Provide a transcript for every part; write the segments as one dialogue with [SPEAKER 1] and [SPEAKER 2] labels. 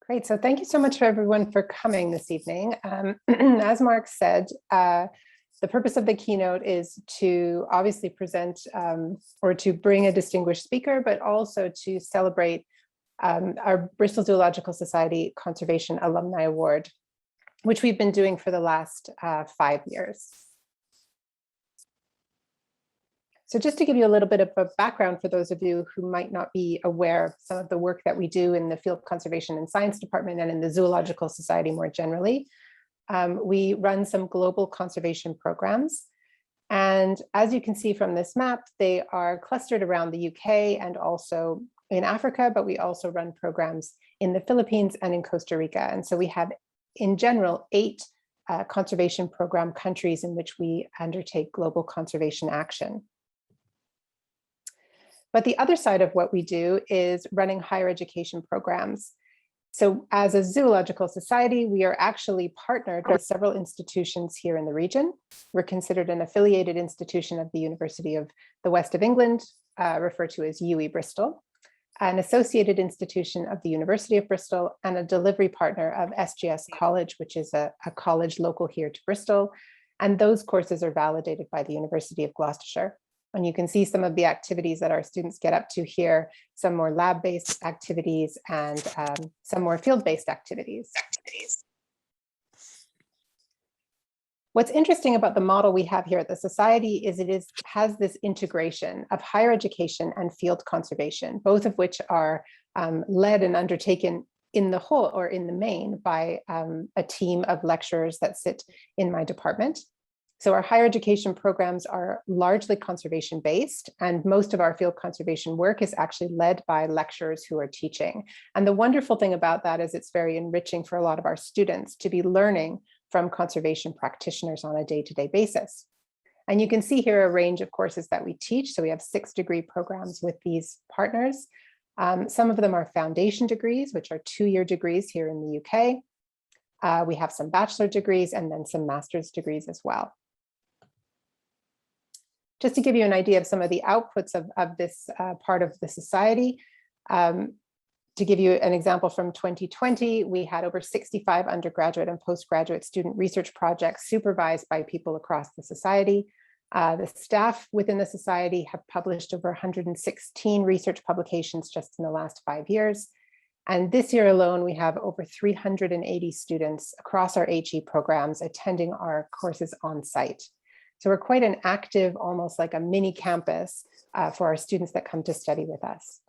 [SPEAKER 1] Great, so thank you so much for everyone for coming this evening. As Mark said, the purpose of the keynote is to obviously present or to bring a distinguished speaker, but also to celebrate our Bristol Zoological Society Conservation Alumni Award, which we've been doing for the last 5 years. So just to give you a little bit of a background for those of you who might not be aware of some of the work that we do in the Field Conservation and Science Department and in the Zoological Society more generally, we run some global conservation programs. And as you can see from this map, they are clustered around the UK and also in Africa, but we also run programs in the Philippines and in Costa Rica. And so we have, in general, 8 conservation program countries in which we undertake global conservation action. But the other side of what we do is running higher education programs. So as a zoological society, we are actually partnered with several institutions here in the region. We're considered an affiliated institution of the University of the West of England, referred to as UE Bristol, an associated institution of the University of Bristol, and a delivery partner of SGS College, which is a college local here to Bristol. And those courses are validated by the University of Gloucestershire. And you can see some of the activities that our students get up to here, some more lab-based activities and some more field-based activities. What's interesting about the model we have here at the Society is it has this integration of higher education and field conservation, both of which are led and undertaken in the whole or in the main by a team of lecturers that sit in my department. So our higher education programs are largely conservation based, and most of our field conservation work is actually led by lecturers who are teaching. And the wonderful thing about that is it's very enriching for a lot of our students to be learning from conservation practitioners on a day-to-day basis. And you can see here a range of courses that we teach. So we have 6-degree programs with these partners. Some of them are foundation degrees, which are 2-year degrees here in the UK. We have some bachelor degrees and then some master's degrees as well. Just to give you an idea of some of the outputs of this part of the society, to give you an example from 2020, we had over 65 undergraduate and postgraduate student research projects supervised by people across the society. The staff within the society have published over 116 research publications just in the last 5 years. And this year alone, we have over 380 students across our HE programs attending our courses on site. So we're quite an active, almost like a mini campus for our students that come to study with us.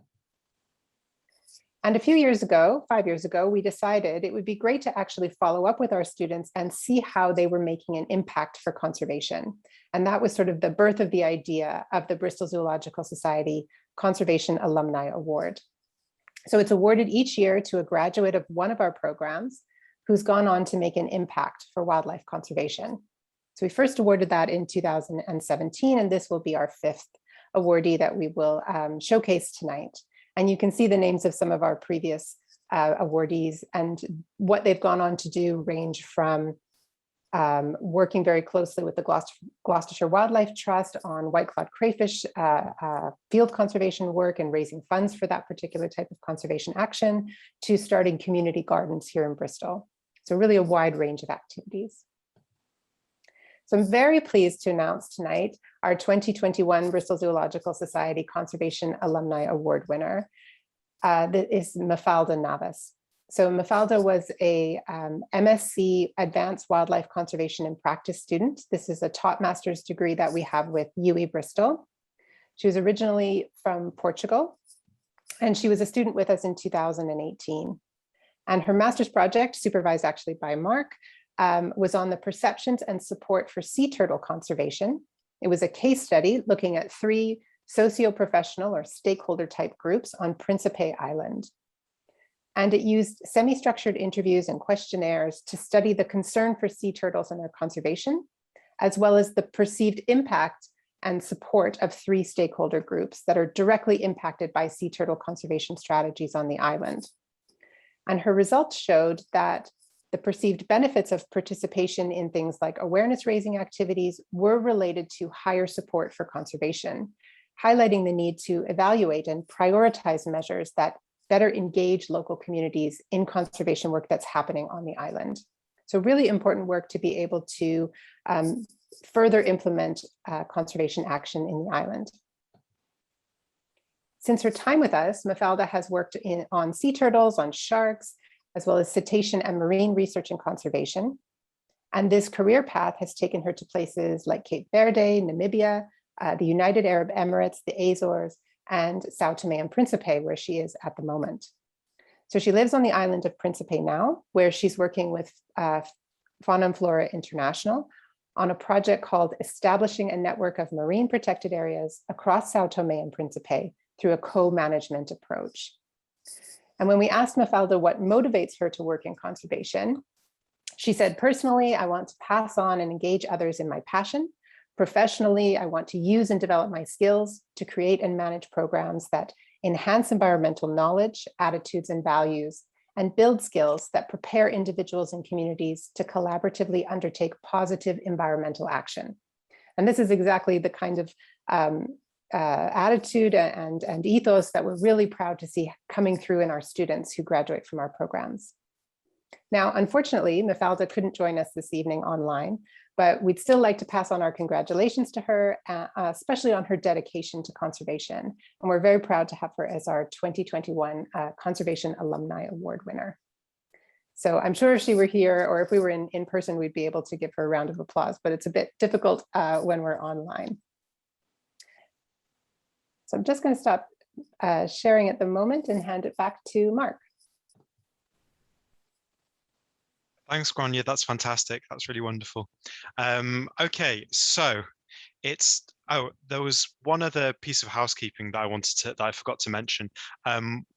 [SPEAKER 1] And a few years ago, 5 years ago, we decided it would be great to actually follow up with our students and see how they were making an impact for conservation. And that was sort of the birth of the idea of the Bristol Zoological Society Conservation Alumni Award. So it's awarded each year to a graduate of one of our programs who's gone on to make an impact for wildlife conservation. So we first awarded that in 2017, and this will be our 5th awardee that we will showcase tonight. And you can see the names of some of our previous awardees, and what they've gone on to do range from working very closely with the Gloucestershire Wildlife Trust on white-clawed crayfish field conservation work and raising funds for that particular type of conservation action, to starting community gardens here in Bristol. So really a wide range of activities. So I'm very pleased to announce tonight our 2021 Bristol Zoological Society Conservation Alumni Award winner. That is Mafalda Navas. So Mafalda was a MSc Advanced Wildlife Conservation and Practice student. This is a top master's degree that we have with UE Bristol. She was originally from Portugal, and she was a student with us in 2018. And her master's project, supervised actually by Mark, was on the perceptions and support for sea turtle conservation. It was a case study looking at 3 socio-professional or stakeholder type groups on Principe Island. And it used semi-structured interviews and questionnaires to study the concern for sea turtles and their conservation, as well as the perceived impact and support of 3 stakeholder groups that are directly impacted by sea turtle conservation strategies on the island. And her results showed that the perceived benefits of participation in things like awareness raising activities were related to higher support for conservation, highlighting the need to evaluate and prioritize measures that better engage local communities in conservation work that's happening on the island. So really important work to be able to further implement conservation action in the island. Since her time with us, Mafalda has worked on sea turtles, on sharks, as well as cetacean and marine research and conservation. And this career path has taken her to places like Cape Verde, Namibia, the United Arab Emirates, the Azores, and Sao Tome and Principe, where she is at the moment. So she lives on the island of Principe now, where she's working with Fauna and Flora International on a project called Establishing a Network of Marine Protected Areas across Sao Tome and Principe through a co-management approach. And when we asked Mafalda what motivates her to work in conservation, she said, personally, I want to pass on and engage others in my passion. Professionally, I want to use and develop my skills to create and manage programs that enhance environmental knowledge, attitudes, and values, and build skills that prepare individuals and communities to collaboratively undertake positive environmental action. And this is exactly the kind of attitude and ethos that we're really proud to see coming through in our students who graduate from our programs. Now, unfortunately, Mafalda couldn't join us this evening online, but we'd still like to pass on our congratulations to her, especially on her dedication to conservation. And we're very proud to have her as our 2021 Conservation Alumni Award winner. So I'm sure if she were here, or if we were in person, we'd be able to give her a round of applause, but it's a bit difficult when we're online. So I'm just going to stop sharing at the moment and hand it back to Mark.
[SPEAKER 2] Thanks, Grania. That's fantastic. That's really wonderful. Okay, so there was one other piece of housekeeping that I forgot to mention.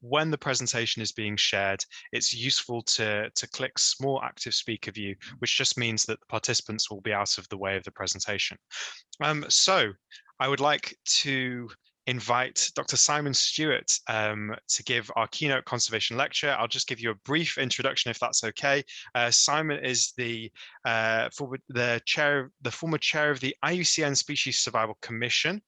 [SPEAKER 2] When the presentation is being shared, it's useful to click small active speaker view, which just means that the participants will be out of the way of the presentation. So I would like to invite Dr. Simon Stewart to give our Keynote Conservation Lecture. I'll just give you a brief introduction if that's okay. Simon is the former chair of the Iucn Species Survival Commission,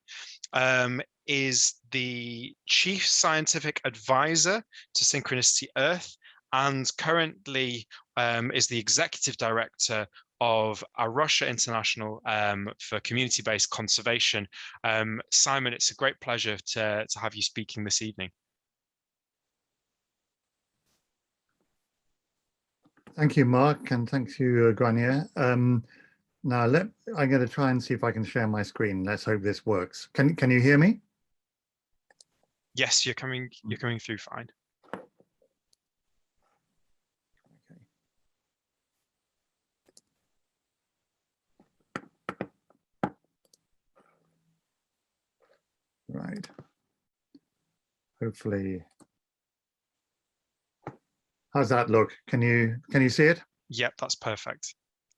[SPEAKER 2] is the Chief Scientific Advisor to Synchronicity Earth, and currently is the Executive Director of A Rocha International for community-based conservation. Simon, it's a great pleasure to have you speaking this evening.
[SPEAKER 3] Thank you, Mark, and thank you, Grania. Now I'm going to try and see if I can share my screen. Let's hope this works. Can you hear me?
[SPEAKER 2] Yes, you're coming through fine.
[SPEAKER 3] Right. Hopefully. How's that look? Can you see it?
[SPEAKER 2] Yep, that's perfect.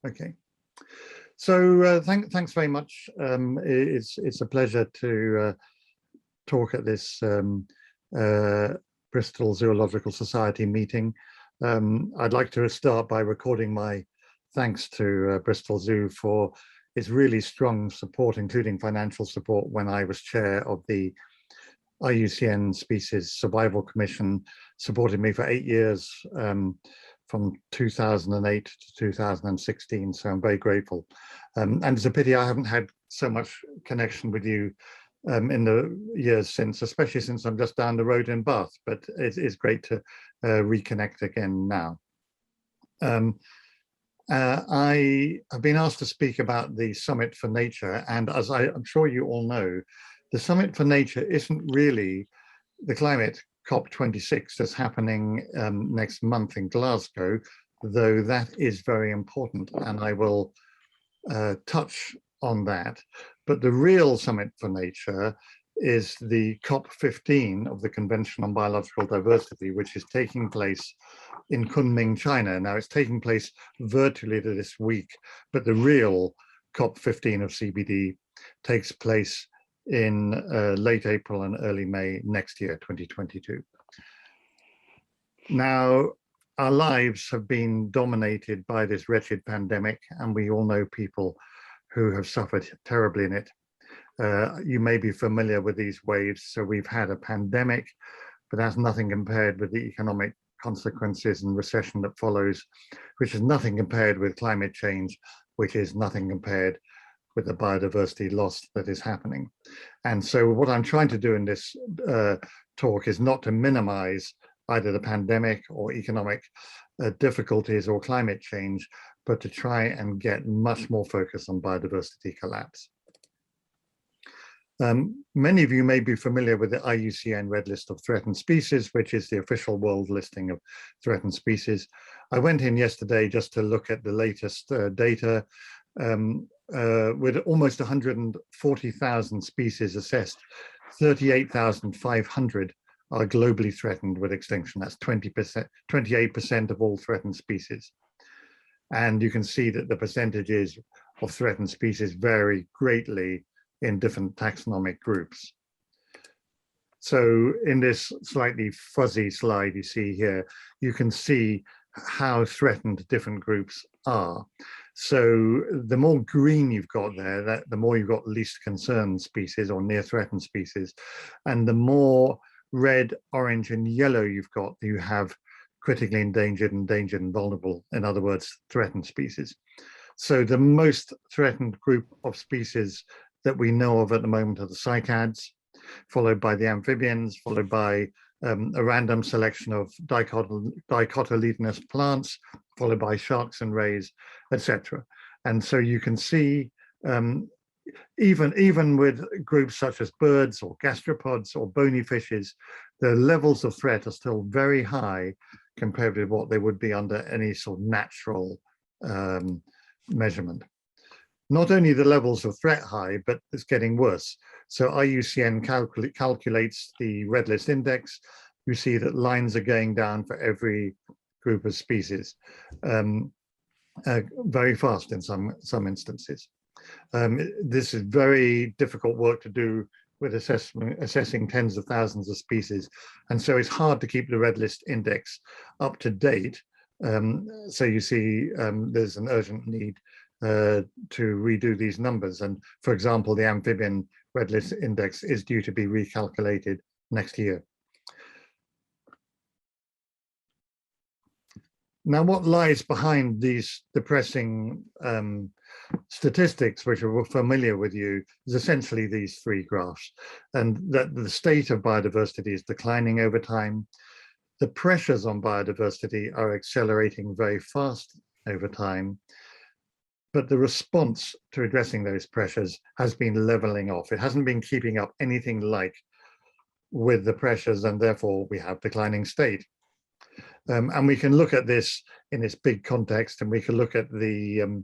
[SPEAKER 3] Okay. So thanks very much. It's a pleasure to talk at this Bristol Zoological Society meeting. I'd like to start by recording my thanks to Bristol Zoo for its really strong support, including financial support, when I was chair of the Iucn Species Survival Commission, supported me for 8 years, from 2008 to 2016. So I'm very grateful. And it's a pity I haven't had so much connection with you in the years since, especially since I'm just down the road in Bath, but it's great to reconnect again now. I have been asked to speak about the Summit for Nature, and as I'm sure you all know, the Summit for Nature isn't really the climate COP26 that's happening next month in Glasgow, though that is very important, and I will touch on that. But the real Summit for Nature is the COP15 of the Convention on Biological Diversity, which is taking place in Kunming, China. Now, it's taking place virtually this week, but the real COP15 of CBD takes place in late April and early May next year, 2022. Now, our lives have been dominated by this wretched pandemic, and we all know people who have suffered terribly in it. You may be familiar with these waves. So we've had a pandemic, but that's nothing compared with the economic consequences and recession that follows, which is nothing compared with climate change, which is nothing compared with the biodiversity loss that is happening. And so what I'm trying to do in this talk is not to minimize either the pandemic or economic difficulties or climate change, but to try and get much more focus on biodiversity collapse. Many of you may be familiar with the IUCN Red List of Threatened Species, which is the official world listing of threatened species. I went in yesterday just to look at the latest data with almost 140,000 species assessed. 38,500 are globally threatened with extinction. That's 28% of all threatened species. And you can see that the percentages of threatened species vary greatly in different taxonomic groups. So in this slightly fuzzy slide you see here, you can see how threatened different groups are. So the more green you've got there, the more you've got least concerned species or near threatened species. And the more red, orange, and yellow you've got, you have critically endangered, endangered, and vulnerable, in other words, threatened species. So the most threatened group of species that we know of at the moment are the cycads, followed by the amphibians, followed by a random selection of dicotyledonous plants, followed by sharks and rays, etc. And so you can see, even with groups such as birds or gastropods or bony fishes, the levels of threat are still very high compared with what they would be under any sort of natural measurement. Not only the levels of threat high, but it's getting worse. So IUCN calculates the Red List Index. You see that lines are going down for every group of species, very fast in some instances. This is very difficult work to do with assessing tens of thousands of species. And so it's hard to keep the Red List Index up to date. So you see there's an urgent need to redo these numbers. And for example, the amphibian Red List Index is due to be recalculated next year. Now, what lies behind these depressing statistics, which are familiar with you, is essentially these three graphs, and that the state of biodiversity is declining over time. The pressures on biodiversity are accelerating very fast over time, but the response to addressing those pressures has been leveling off. It hasn't been keeping up anything like with the pressures, and therefore we have declining state. And we can look at this in this big context, and we can look at the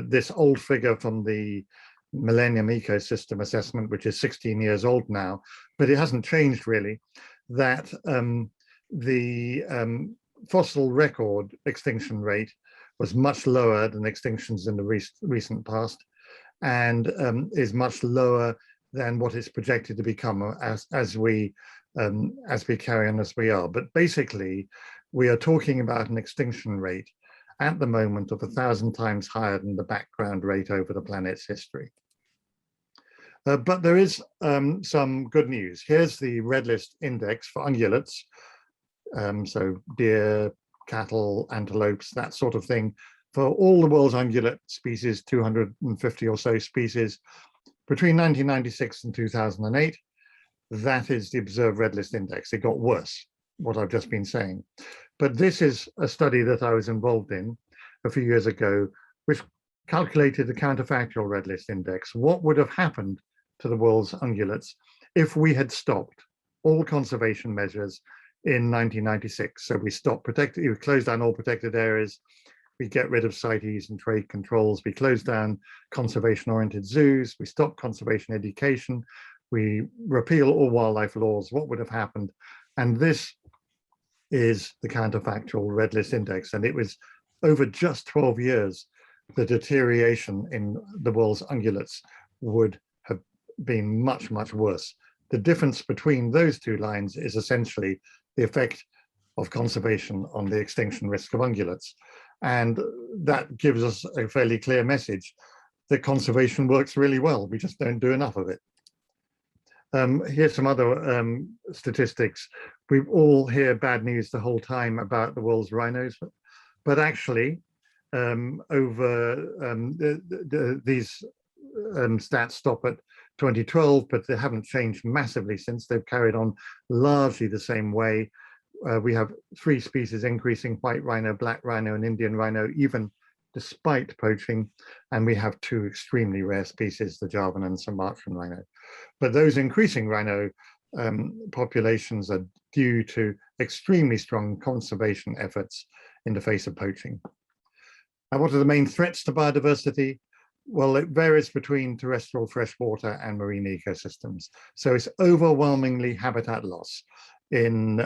[SPEAKER 3] this old figure from the Millennium Ecosystem Assessment, which is 16 years old now, but it hasn't changed really, that the fossil record extinction rate was much lower than extinctions in the recent past, and is much lower than what it's projected to become as we carry on as we are. But basically, we are talking about an extinction rate at the moment of 1,000 times higher than the background rate over the planet's history. But there is some good news. Here's the Red List Index for ungulates. So deer, cattle, antelopes, that sort of thing. For all the world's ungulate species, 250 or so species, between 1996 and 2008, that is the observed Red List Index. It got worse, what I've just been saying. But this is a study that I was involved in a few years ago, which calculated the counterfactual Red List Index. What would have happened to the world's ungulates if we had stopped all conservation measures in 1996? So we stopped we closed down all protected areas, we get rid of CITES and trade controls, we closed down conservation-oriented zoos, we stopped conservation education, we repeal all wildlife laws. What would have happened? And this is the counterfactual Red List Index. And it was over just 12 years, the deterioration in the world's ungulates would have been much, much worse. The difference between those two lines is essentially the effect of conservation on the extinction risk of ungulates. And that gives us a fairly clear message that conservation works really well. We just don't do enough of it. Here's some other statistics. we've all hear bad news the whole time about the world's rhinos, but actually these stats stop at 2012, but they haven't changed massively since. They've carried on largely the same way. We have 3 species increasing: white rhino, black rhino, and Indian rhino, even despite poaching. And we have 2 extremely rare species, the Javan and Sumatran rhino. But those increasing rhino populations are due to extremely strong conservation efforts in the face of poaching. Now, what are the main threats to biodiversity? Well, it varies between terrestrial, freshwater, and marine ecosystems. So it's overwhelmingly habitat loss in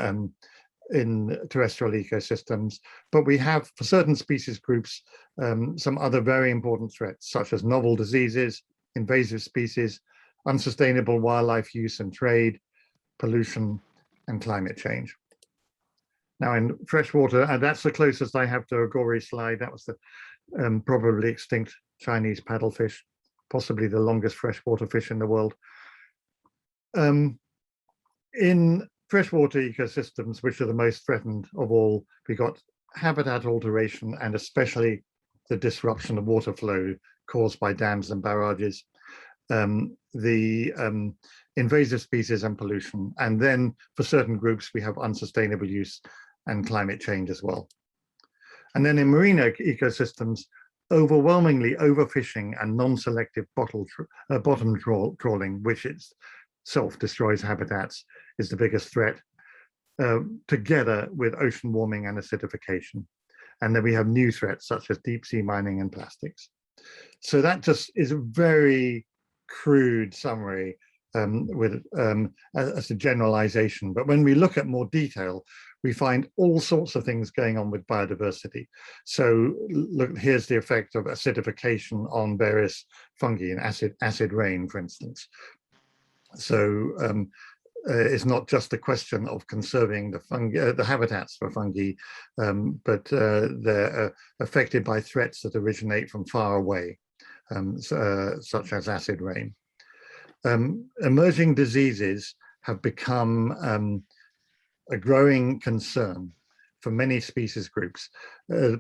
[SPEAKER 3] terrestrial ecosystems, but we have, for certain species groups, some other very important threats, such as novel diseases, invasive species, unsustainable wildlife use and trade, pollution, and climate change. Now, in freshwater, and that's the closest I have to a gory slide. That was the probably extinct Chinese paddlefish, possibly the longest freshwater fish in the world. In freshwater ecosystems, which are the most threatened of all, we got habitat alteration, and especially the disruption of water flow caused by dams and barrages, the invasive species and pollution. And then for certain groups, we have unsustainable use and climate change as well. And then in marine ecosystems, overwhelmingly overfishing and non-selective bottom trawling, which itself destroys habitats, is the biggest threat, together with ocean warming and acidification. And then we have new threats such as deep sea mining and plastics. So that just is a very crude summary as a generalization. But when we look at more detail, we find all sorts of things going on with biodiversity. So look, here's the effect of acidification on various fungi and acid rain, for instance. So it's not just a question of conserving the fungi, the habitats for fungi, but they're affected by threats that originate from far away, such as acid rain. Emerging diseases have become a growing concern for many species groups.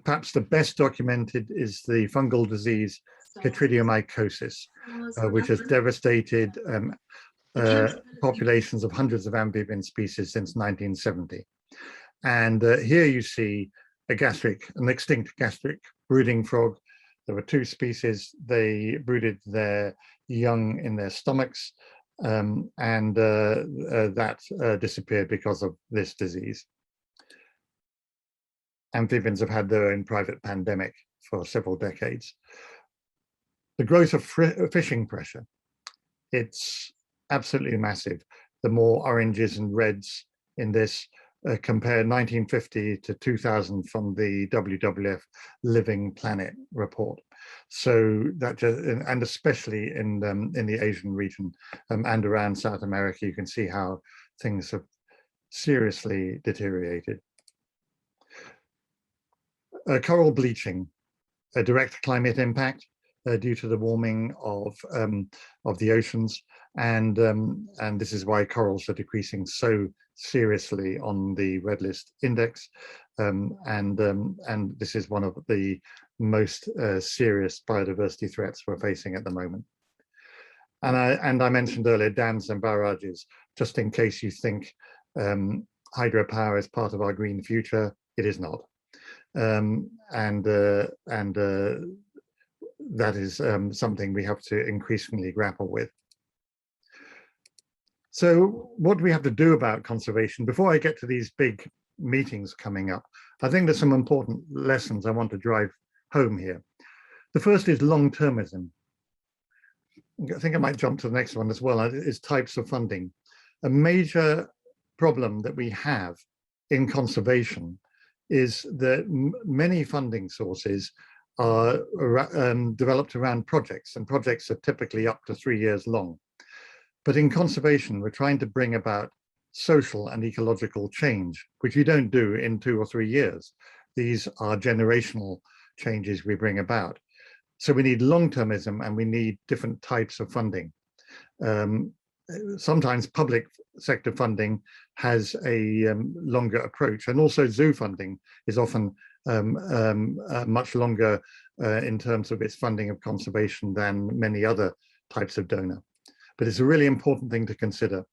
[SPEAKER 3] Perhaps the best documented is the fungal disease Chytridiomycosis, which has devastated populations of hundreds of amphibian species since 1970. And here you see an extinct gastric brooding frog. There were 2 species. They brooded their young in their stomachs, and that disappeared because of this disease. Amphibians have had their own private pandemic for several decades. The growth of fishing pressure, it's absolutely massive. The more oranges and reds in this, compare 1950 to 2000 from the WWF Living Planet report. So that just, and especially in the Asian region and around South America, you can see how things have seriously deteriorated. Coral bleaching, a direct climate impact due to the warming of the oceans, and this is why corals are decreasing so seriously on the Red List Index, and this is one of the most serious biodiversity threats we're facing at the moment. And I mentioned earlier dams and barrages, just in case you think hydropower is part of our green future. It is not, that is something we have to increasingly grapple with. So what do we have to do about conservation? Before I get to these big meetings coming up, I think there's some important lessons I want to drive home here. The first is long-termism. I think I might jump to the next one as well, is types of funding. A major problem that we have in conservation is that many funding sources are developed around projects, and projects are typically up to 3 years long. But in conservation, we're trying to bring about social and ecological change, which you don't do in 2 or 3 years. These are generational changes we bring about. So we need long-termism, and we need different types of funding. sometimes public sector funding has a longer approach, and also zoo funding is often much longer in terms of its funding of conservation than many other types of donor. But it's a really important thing to consider.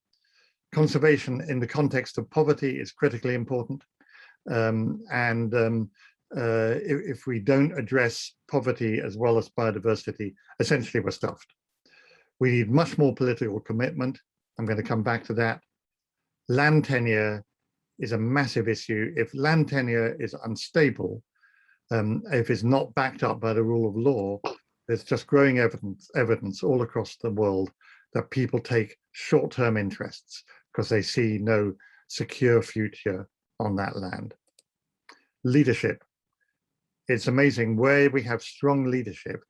[SPEAKER 3] Conservation in the context of poverty is critically important. If we don't address poverty as well as biodiversity, essentially we're stuffed. We need much more political commitment. I'm going to come back to that. Land tenure is a massive issue. If land tenure is unstable, if it's not backed up by the rule of law, there's just growing evidence all across the world that people take short-term interests because they see no secure future on that land. Leadership. It's amazing where we have strong leadership.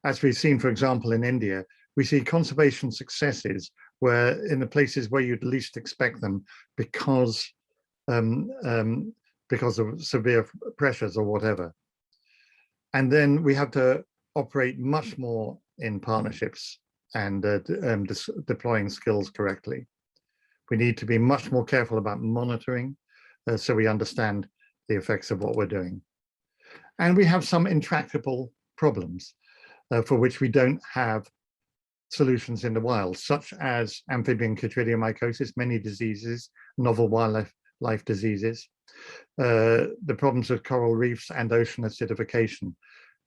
[SPEAKER 3] As we've seen, for example, in India, we see conservation successes where in the places where you'd least expect them because of severe pressures or whatever. And then we have to operate much more in partnerships and deploying skills correctly. We need to be much more careful about monitoring so we understand the effects of what we're doing. And we have some intractable problems for which we don't have solutions in the wild, such as amphibian chytridiomycosis, many diseases, novel wildlife diseases, the problems with coral reefs and ocean acidification.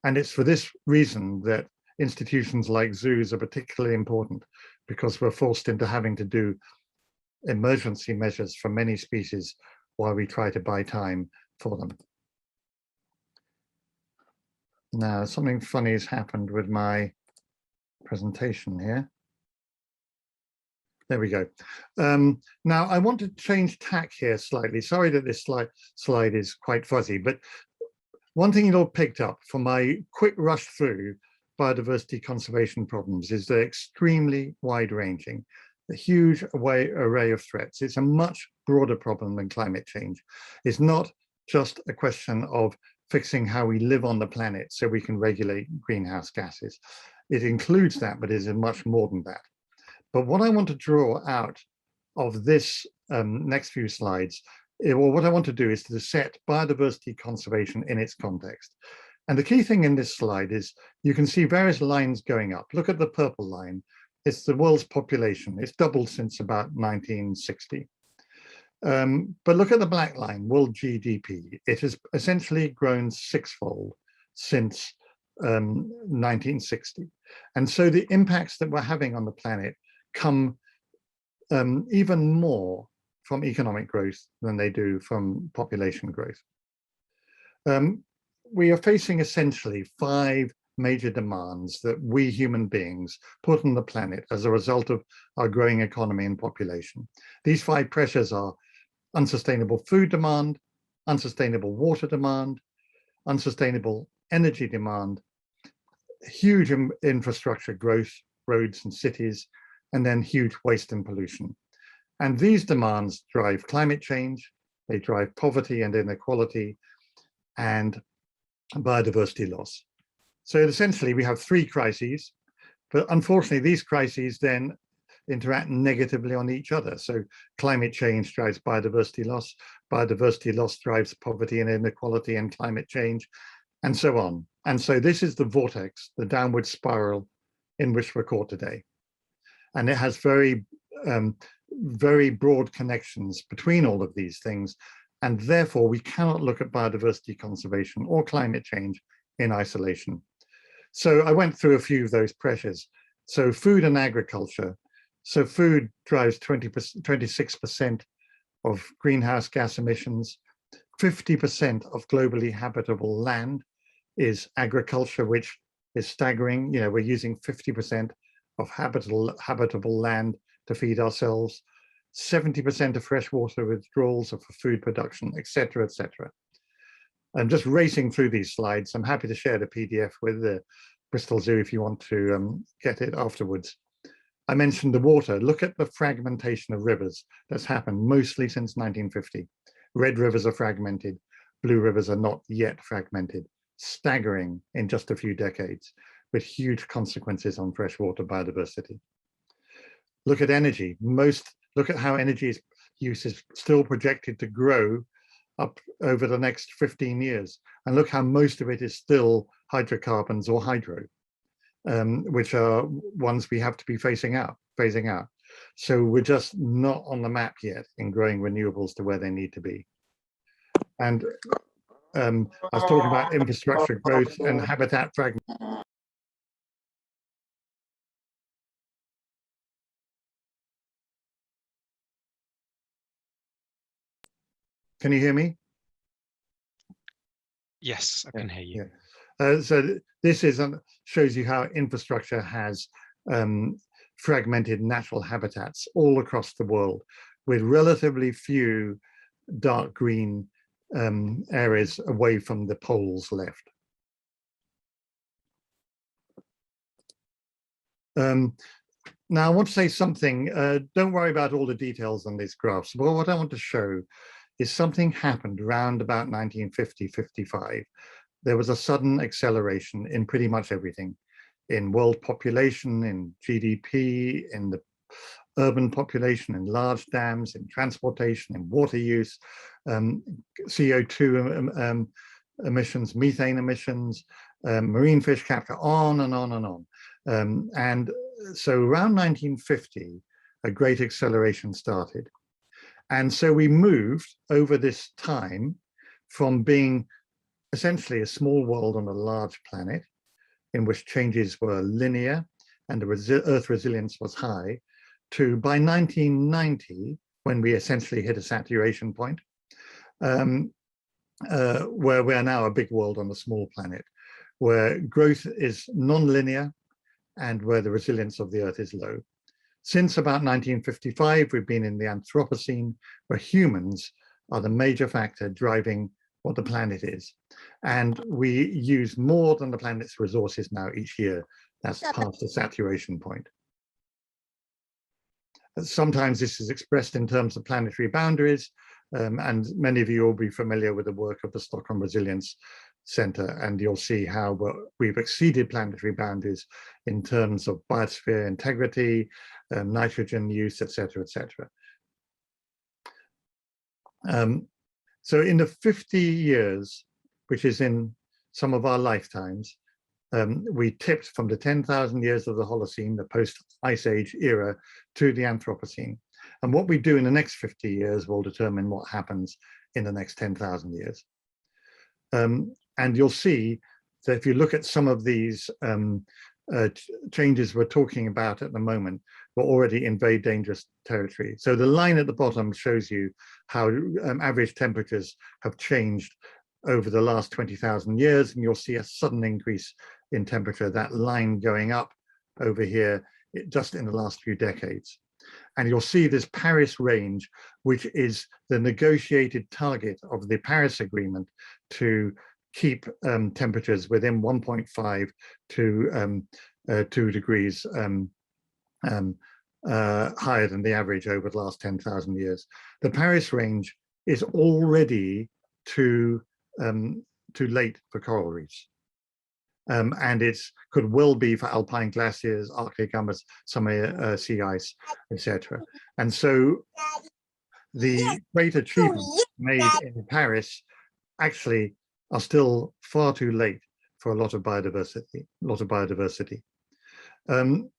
[SPEAKER 3] And it's for this reason that institutions like zoos are particularly important, because we're forced into having to do emergency measures for many species while we try to buy time for them. Now, something funny has happened with my presentation here. There we go. Now, I want to change tack here slightly. Sorry that this slide is quite fuzzy, but one thing you all picked up from my quick rush through biodiversity conservation problems is they're extremely wide-ranging, a huge array of threats. It's a much broader problem than climate change. It's not just a question of fixing how we live on the planet so we can regulate greenhouse gases. It includes that, but is much more than that. But what I want to draw out of this next few slides, or what I want to do is to set biodiversity conservation in its context. And the key thing in this slide is you can see various lines going up. Look at the purple line. It's the world's population. It's doubled since about 1960. But look at the black line, world GDP. It has essentially grown sixfold since 1960. And so the impacts that we're having on the planet come even more from economic growth than they do from population growth. We are facing essentially 5 major demands that we human beings put on the planet as a result of our growing economy and population. These 5 pressures are unsustainable food demand, unsustainable water demand, unsustainable energy demand, huge infrastructure growth, roads and cities, and then huge waste and pollution. And these demands drive climate change, they drive poverty and inequality, and biodiversity loss. So essentially we have 3 crises, but unfortunately these crises then interact negatively on each other. So climate change drives biodiversity loss drives poverty and inequality and climate change, and so on. And so this is the vortex, the downward spiral in which we're caught today. And it has very, very broad connections between all of these things. And therefore we cannot look at biodiversity conservation or climate change in isolation. So I went through a few of those pressures. So food and agriculture. So food drives 26% of greenhouse gas emissions. 50% of globally habitable land is agriculture, which is staggering. You know, we're using 50% of habitable land to feed ourselves. 70% of freshwater withdrawals are for food production, etc., etc. I'm just racing through these slides. I'm happy to share the PDF with the Bristol Zoo if you want to get it afterwards. I mentioned the water. Look at the fragmentation of rivers that's happened mostly since 1950. Red rivers are fragmented, blue rivers are not yet fragmented. Staggering in just a few decades, with huge consequences on freshwater biodiversity. Look at energy. Look at how energy use is still projected to grow up over the next 15 years. And look how most of it is still hydrocarbons or hydro, which are ones we have to be phasing out. So we're just not on the map yet in growing renewables to where they need to be. And I was talking about infrastructure growth and habitat fragment. Can you hear me?
[SPEAKER 2] Yes, I can hear you.
[SPEAKER 3] Yeah. So this shows you how infrastructure has fragmented natural habitats all across the world, with relatively few dark green areas away from the poles left. Now I want to say something, don't worry about all the details on these graphs, but what I want to show is something happened around about 1950-55. There was a sudden acceleration in pretty much everything, in world population, in GDP, in the urban population, in large dams, in transportation, in water use, CO2 emissions, methane emissions, marine fish capture, on and on and on. And so around 1950, a great acceleration started. And so we moved over this time from being essentially a small world on a large planet in which changes were linear and the Earth resilience was high, to by 1990, when we essentially hit a saturation point, where we are now a big world on a small planet, where growth is non-linear and where the resilience of the Earth is low. Since about 1955, we've been in the Anthropocene, where humans are the major factor driving what the planet is. And we use more than the planet's resources now each year. That's past the saturation point. Sometimes this is expressed in terms of planetary boundaries, and many of you will be familiar with the work of the Stockholm Resilience Center, and you'll see how we've exceeded planetary boundaries in terms of biosphere integrity, nitrogen use, etc., etc. So in the 50 years, which is in some of our lifetimes, we tipped from the 10,000 years of the Holocene, the post-Ice Age era, to the Anthropocene. And what we do in the next 50 years will determine what happens in the next 10,000 years. And you'll see that if you look at some of these changes we're talking about at the moment, we're already in very dangerous territory. So the line at the bottom shows you how average temperatures have changed over the last 20,000 years, and you'll see a sudden increase in temperature, that line going up over here just in the last few decades. And you'll see this Paris range, which is the negotiated target of the Paris Agreement to keep temperatures within 1.5 to 2 degrees higher than the average over the last 10,000 years. The Paris range is already too late for coral reefs. And it could well be for alpine glaciers, Arctic summer sea ice, etc. And so the great achievements made in Paris actually are still far too late for a lot of biodiversity. And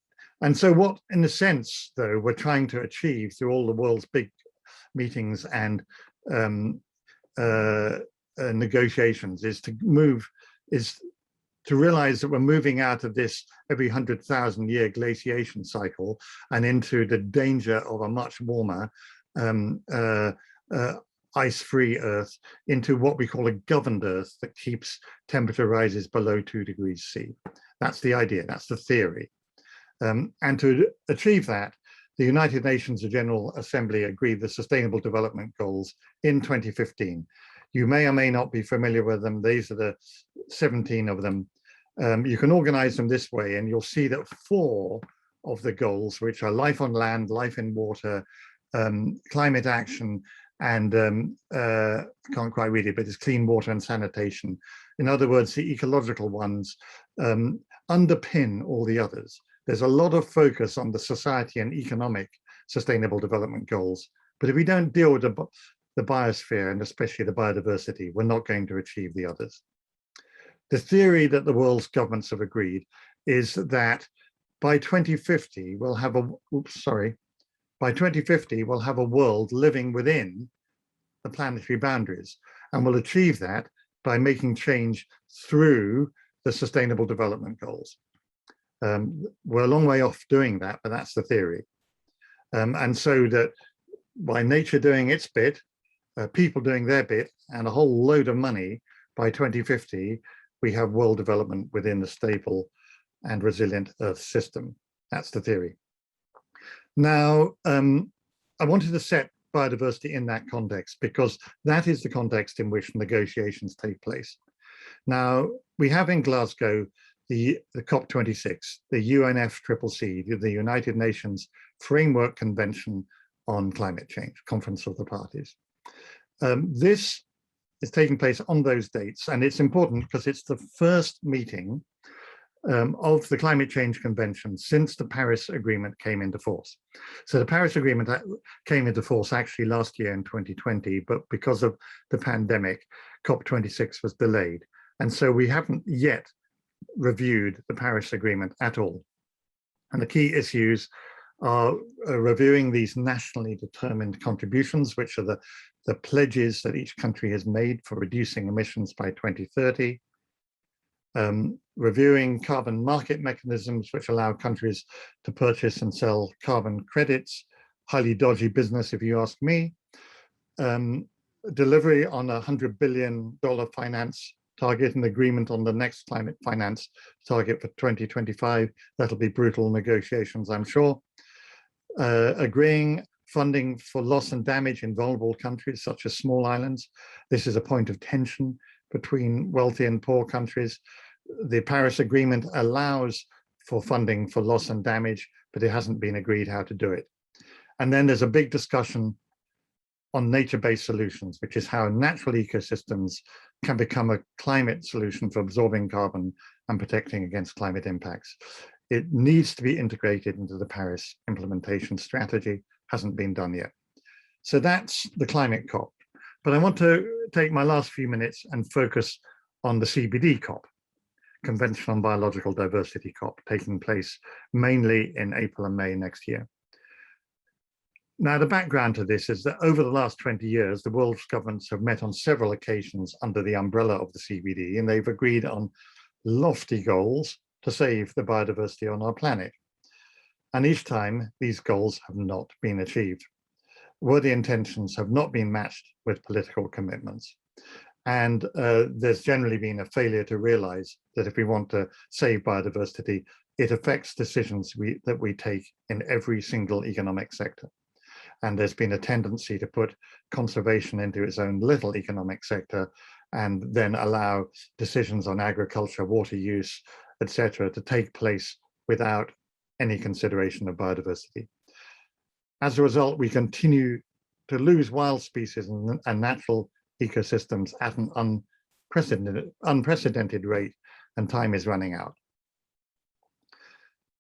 [SPEAKER 3] so what, in a sense, though, we're trying to achieve through all the world's big meetings and negotiations is to realize that we're moving out of this every 100,000 year glaciation cycle and into the danger of a much warmer ice-free Earth, into what we call a governed Earth that keeps temperature rises below 2 degrees C. That's the idea, that's the theory. And to achieve that, the United Nations General Assembly agreed the Sustainable Development Goals in 2015. You may or may not be familiar with them. These are the 17 of them. You can organize them this way, and you'll see that 4 of the goals, which are life on land, life in water, climate action, and I can't quite read it, but it's clean water and sanitation. In other words, the ecological ones underpin all the others. there's a lot of focus on the society and economic sustainable development goals. But if we don't deal with the biosphere and especially the biodiversity, we're not going to achieve the others. The theory that the world's governments have agreed is that by 2050, we'll have by 2050, we'll have a world living within the planetary boundaries. And we'll achieve that by making change through the Sustainable Development Goals. We're a long way off doing that, but that's the theory. And so that by nature doing its bit, people doing their bit, and a whole load of money, by 2050, we have world development within the stable and resilient Earth system. That's the theory. Now, I wanted to set biodiversity in that context because that is the context in which negotiations take place. Now, we have in Glasgow the COP26, the UNFCCC, the United Nations Framework Convention on Climate Change, Conference of the Parties. This is taking place on those dates, and it's important because it's the first meeting of the Climate Change Convention since the Paris Agreement came into force. So the Paris Agreement came into force actually last year in 2020, but because of the pandemic, COP26 was delayed. And so we haven't yet reviewed the Paris Agreement at all. And the key issues are reviewing these nationally determined contributions, which are the pledges that each country has made for reducing emissions by 2030, reviewing carbon market mechanisms which allow countries to purchase and sell carbon credits, highly dodgy business if you ask me, delivery on a $100 billion finance target and agreement on the next climate finance target for 2025. That'll be brutal negotiations, I'm sure. Agreeing funding for loss and damage in vulnerable countries such as small islands. This is a point of tension between wealthy and poor countries. The Paris Agreement allows for funding for loss and damage, but it hasn't been agreed how to do it. And then there's a big discussion on nature-based solutions, which is how natural ecosystems can become a climate solution for absorbing carbon and protecting against climate impacts. It needs to be integrated into the Paris implementation strategy, hasn't been done yet. So that's the climate COP. But I want to take my last few minutes and focus on the CBD COP, Convention on Biological Diversity COP, taking place mainly in April and May next year. Now, the background to this is that over the last 20 years, the world's governments have met on several occasions under the umbrella of the CBD, and they've agreed on lofty goals to save the biodiversity on our planet. And each time, these goals have not been achieved. Worthy intentions have not been matched with political commitments. And there's generally been a failure to realize that if we want to save biodiversity, it affects decisions that we take in every single economic sector. And there's been a tendency to put conservation into its own little economic sector and then allow decisions on agriculture, water use, etc., to take place without any consideration of biodiversity. As a result, we continue to lose wild species and natural ecosystems at an unprecedented rate, and time is running out.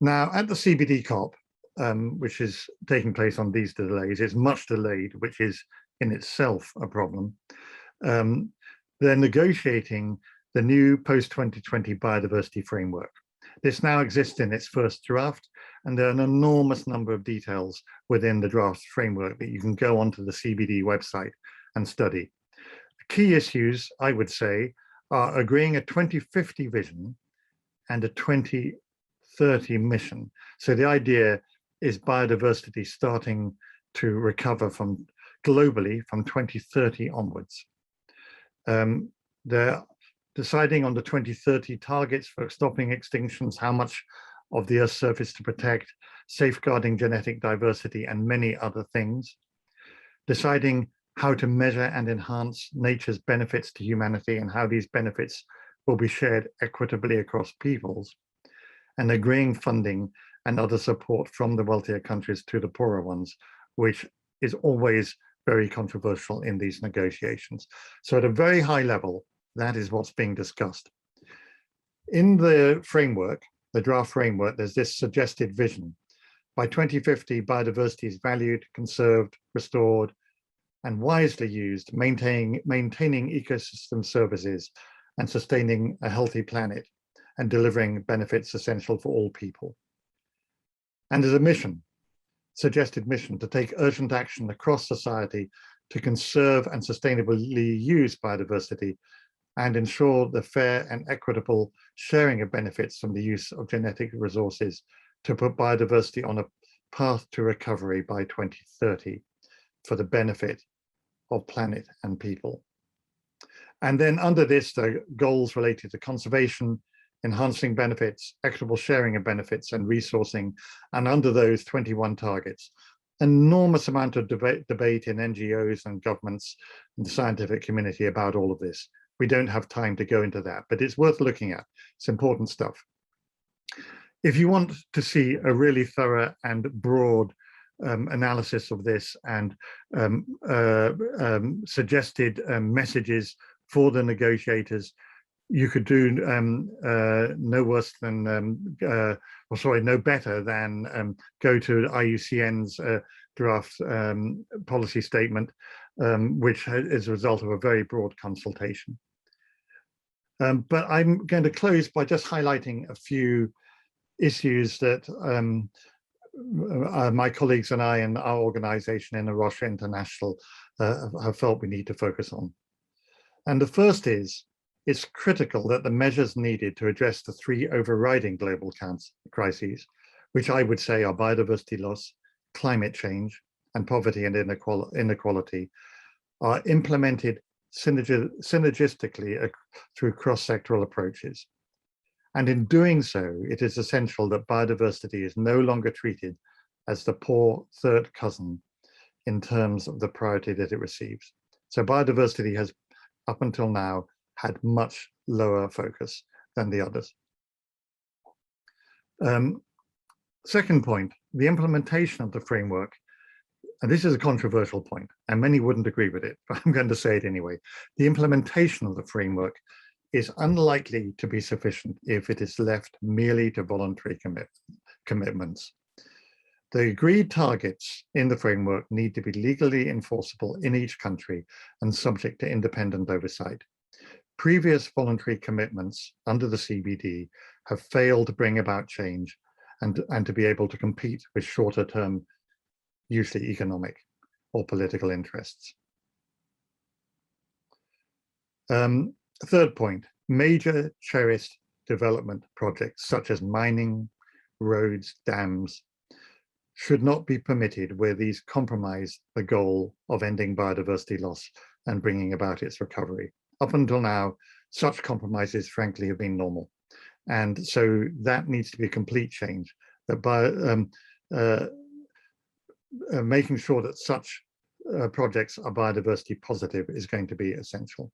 [SPEAKER 3] Now, at the CBD COP, which is taking place on these delays, is much delayed, which is in itself a problem. They're negotiating the new post-2020 biodiversity framework. This now exists in its first draft, and there are an enormous number of details within the draft framework that you can go onto the CBD website and study. The key issues, I would say, are agreeing a 2050 vision and a 2030 mission. So the idea is biodiversity starting to recover from globally from 2030 onwards. They're deciding on the 2030 targets for stopping extinctions, how much of the Earth's surface to protect, safeguarding genetic diversity, and many other things. Deciding how to measure and enhance nature's benefits to humanity and how these benefits will be shared equitably across peoples. And agreeing funding and other support from the wealthier countries to the poorer ones, which is always very controversial in these negotiations. So at a very high level, that is what's being discussed. In the framework, the draft framework, there's this suggested vision. By 2050, biodiversity is valued, conserved, restored, and wisely used, maintaining ecosystem services and sustaining a healthy planet and delivering benefits essential for all people. And as a mission, suggested mission, to take urgent action across society to conserve and sustainably use biodiversity and ensure the fair and equitable sharing of benefits from the use of genetic resources to put biodiversity on a path to recovery by 2030 for the benefit of planet and people. And then under this, the goals related to conservation, enhancing benefits, equitable sharing of benefits and resourcing, and under those 21 targets. Enormous amount of debate in NGOs and governments and the scientific community about all of this. We don't have time to go into that, but it's worth looking at. It's important stuff. If you want to see a really thorough and broad analysis of this and suggested messages for the negotiators, you could do no worse than, no better than go to IUCN's draft policy statement, which is a result of a very broad consultation. But I'm going to close by just highlighting a few issues that my colleagues and I and our organization in A Rocha International have felt we need to focus on. And the first is, it's critical that the measures needed to address the three overriding global crises, which I would say are biodiversity loss, climate change, and poverty and inequality, are implemented synergistically through cross-sectoral approaches. And in doing so, it is essential that biodiversity is no longer treated as the poor third cousin in terms of the priority that it receives. So biodiversity has, up until now, had much lower focus than the others. Second point, the implementation of the framework, and this is a controversial point, and many wouldn't agree with it, but I'm going to say it anyway. The implementation of the framework is unlikely to be sufficient if it is left merely to voluntary commitments. The agreed targets in the framework need to be legally enforceable in each country and subject to independent oversight. Previous voluntary commitments under the CBD have failed to bring about change and to be able to compete with shorter term, usually economic or political interests. Third point, major cherished development projects such as mining, roads, dams, should not be permitted where these compromise the goal of ending biodiversity loss and bringing about its recovery. Up until now, such compromises, frankly, have been normal. And so that needs to be a complete change, that by making sure that such projects are biodiversity positive is going to be essential.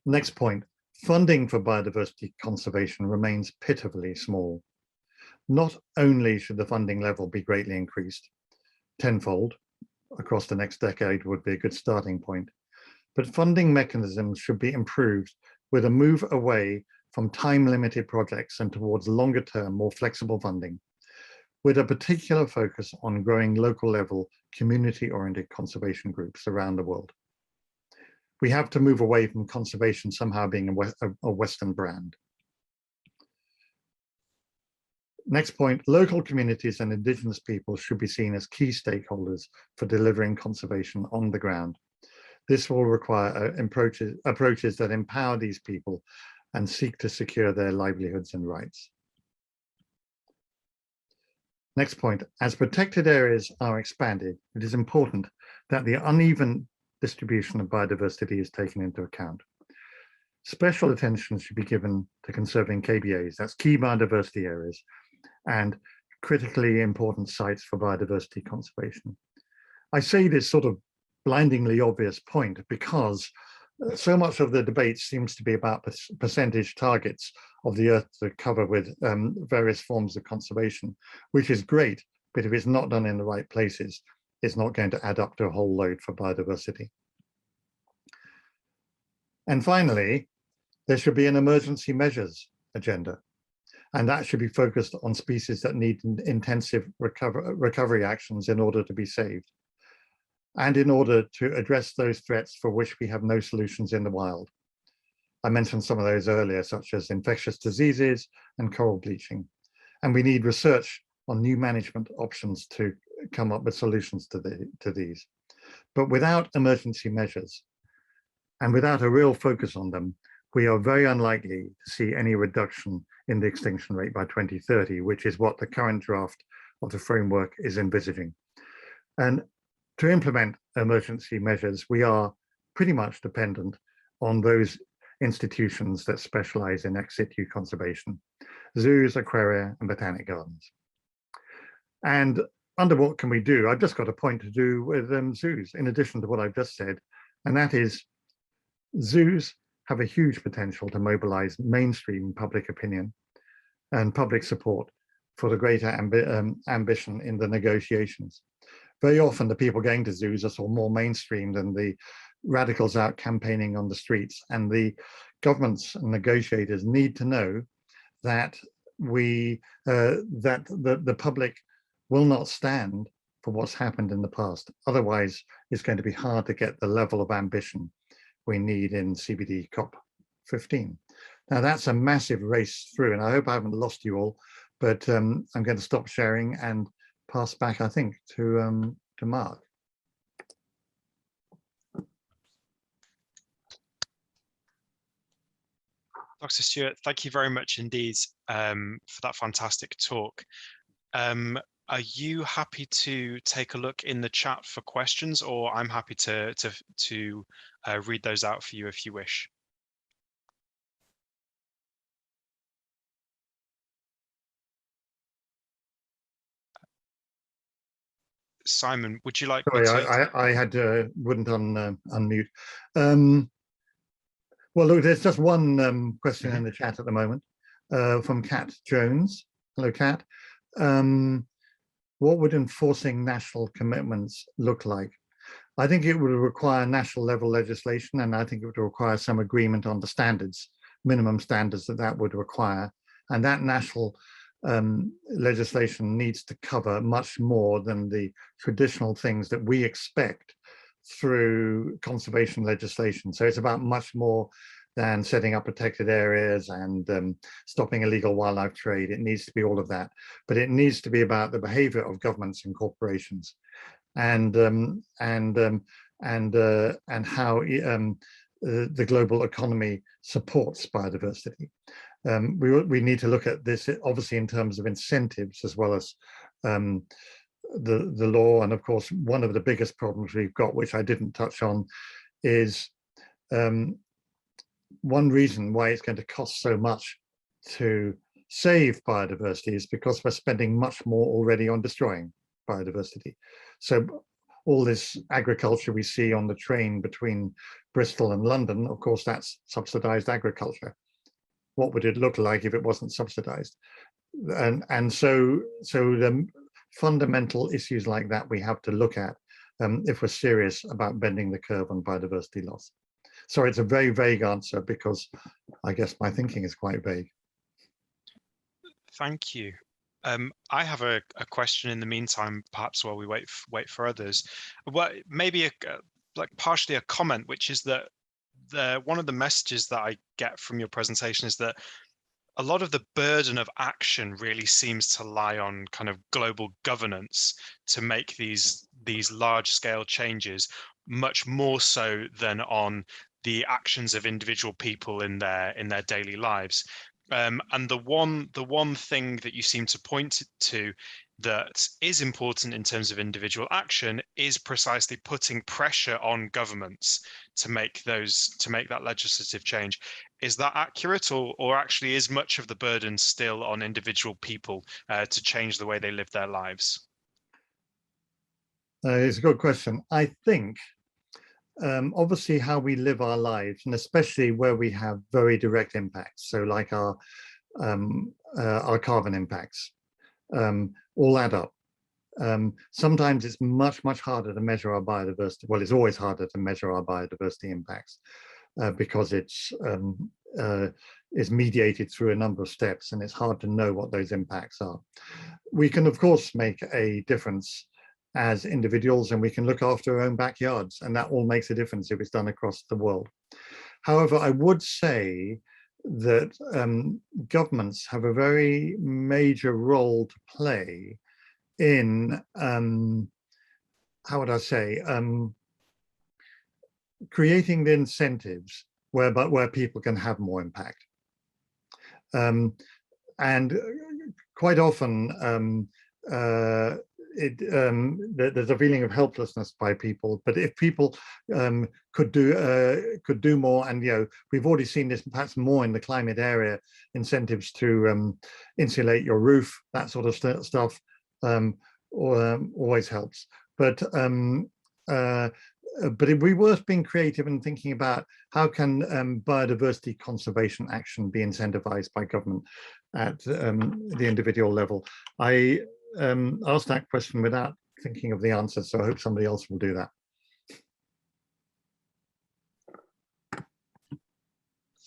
[SPEAKER 3] Next point, funding for biodiversity conservation remains pitifully small. Not only should the funding level be greatly increased, tenfold across the next decade would be a good starting point, but funding mechanisms should be improved with a move away from time-limited projects and towards longer-term, more flexible funding, with a particular focus on growing local-level, community-oriented conservation groups around the world. We have to move away from conservation somehow being a Western brand. Next point, local communities and indigenous peoples should be seen as key stakeholders for delivering conservation on the ground. This will require approaches that empower these people and seek to secure their livelihoods and rights. Next point, as protected areas are expanded, it is important that the uneven distribution of biodiversity is taken into account. Special attention should be given to conserving KBAs, that's key biodiversity areas, and critically important sites for biodiversity conservation. I say this sort of blindingly obvious point because so much of the debate seems to be about percentage targets of the earth to cover with various forms of conservation, which is great, but if it's not done in the right places, it's not going to add up to a whole load for biodiversity. And finally, there should be an emergency measures agenda. And that should be focused on species that need intensive recovery actions in order to be saved, and in order to address those threats for which we have no solutions in the wild. I mentioned some of those earlier, such as infectious diseases and coral bleaching. And we need research on new management options to come up with solutions to these. But without emergency measures and without a real focus on them, we are very unlikely to see any reduction in the extinction rate by 2030, which is what the current draft of the framework is envisaging. And to implement emergency measures, we are pretty much dependent on those institutions that specialize in ex situ conservation: zoos, aquaria, and botanic gardens. And under what can we do? I've just got a point to do with zoos, in addition to what I've just said, and that is zoos have a huge potential to mobilize mainstream public opinion and public support for the greater ambition in the negotiations. Very often the people going to zoos are sort of more mainstream than the radicals out campaigning on the streets, and the governments and negotiators need to know that the public will not stand for what's happened in the past. Otherwise, it's going to be hard to get the level of ambition we need in CBD COP15. Now that's a massive race through, and I hope I haven't lost you all, but I'm going to stop sharing and pass back, I think, to Mark.
[SPEAKER 2] Dr. Stewart, thank you very much indeed for that fantastic talk. Are you happy to take a look in the chat for questions, or I'm happy to read those out for you if you wish? Simon, would you like me
[SPEAKER 3] Sorry,
[SPEAKER 2] to?
[SPEAKER 3] I had wouldn't unmute. Well, look, there's just one question in the chat at the moment from Kat Jones. Hello, Kat. What would enforcing national commitments look like? I think it would require national level legislation, and I think it would require some agreement on the standards, minimum standards that would require. And that national legislation needs to cover much more than the traditional things that we expect through conservation legislation. So it's about much more than setting up protected areas and stopping illegal wildlife trade. It needs to be all of that, but it needs to be about the behavior of governments and corporations, and how the global economy supports biodiversity. We need to look at this obviously in terms of incentives as well as the law. And of course, one of the biggest problems we've got, which I didn't touch on, is one reason why it's going to cost so much to save biodiversity is because we're spending much more already on destroying biodiversity. So all this agriculture we see on the train between Bristol and London, of course, that's subsidized agriculture. What would it look like if it wasn't subsidized? And so the fundamental issues like that we have to look at if we're serious about bending the curve on biodiversity loss. Sorry, it's a very vague answer because I guess my thinking is quite vague.
[SPEAKER 2] Thank you. I have a question in the meantime, perhaps while we wait for others. Well, maybe like partially a comment, which is that one of the messages that I get from your presentation is that a lot of the burden of action really seems to lie on kind of global governance to make these large scale changes, much more so than on the actions of individual people in their daily lives. And the one thing that you seem to point to that is important in terms of individual action is precisely putting pressure on governments to make that legislative change. Is that accurate, or actually is much of the burden still on individual people to change the way they live their lives?
[SPEAKER 3] It's a good question. I think obviously how we live our lives, and especially where we have very direct impacts, so like our carbon impacts, all add up. Sometimes it's much harder to measure our biodiversity. Well, it's always harder to measure our biodiversity impacts. because it's is mediated through a number of steps, and it's hard to know what those impacts are. We can, of course, make a difference as individuals, and we can look after our own backyards, and that all makes a difference if it's done across the world. However, I would say that governments have a very major role to play in, how would I say, creating the incentives where people can have more impact. And quite often, there's a feeling of helplessness by people. But if people could do more, and we've already seen this perhaps more in the climate area, incentives to insulate your roof, that sort of stuff, always helps. But it'd be worth being creative and thinking about how can biodiversity conservation action be incentivized by government at the individual level. I asked that question without thinking of the answer, so I hope somebody else will do that.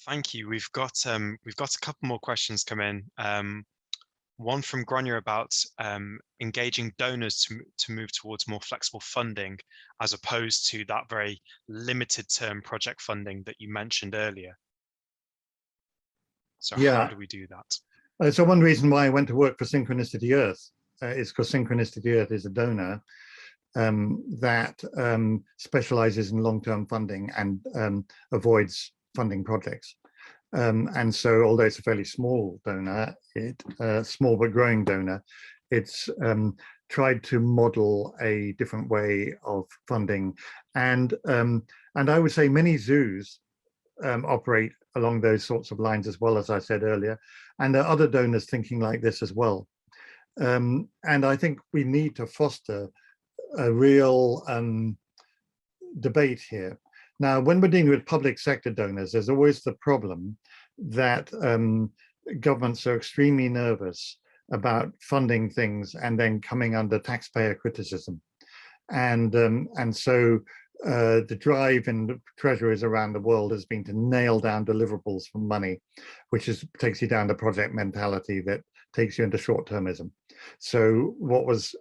[SPEAKER 2] Thank you. We've got a couple more questions come in. One from Grania about engaging donors to move towards more flexible funding, as opposed to that very limited term project funding that you mentioned earlier. So how do we do that?
[SPEAKER 3] So one reason why I went to work for Synchronicity Earth is because Synchronicity Earth is a donor that specializes in long-term funding and avoids funding projects. And so, although it's a fairly small donor, small but growing donor, it's tried to model a different way of funding. And I would say many zoos operate along those sorts of lines as well, as I said earlier. And there are other donors thinking like this as well. And I think we need to foster a real debate here. Now, when we're dealing with public sector donors, there's always the problem that governments are extremely nervous about funding things and then coming under taxpayer criticism. And so the drive in the treasuries around the world has been to nail down deliverables for money, which takes you down to project mentality that takes you into short-termism. So what was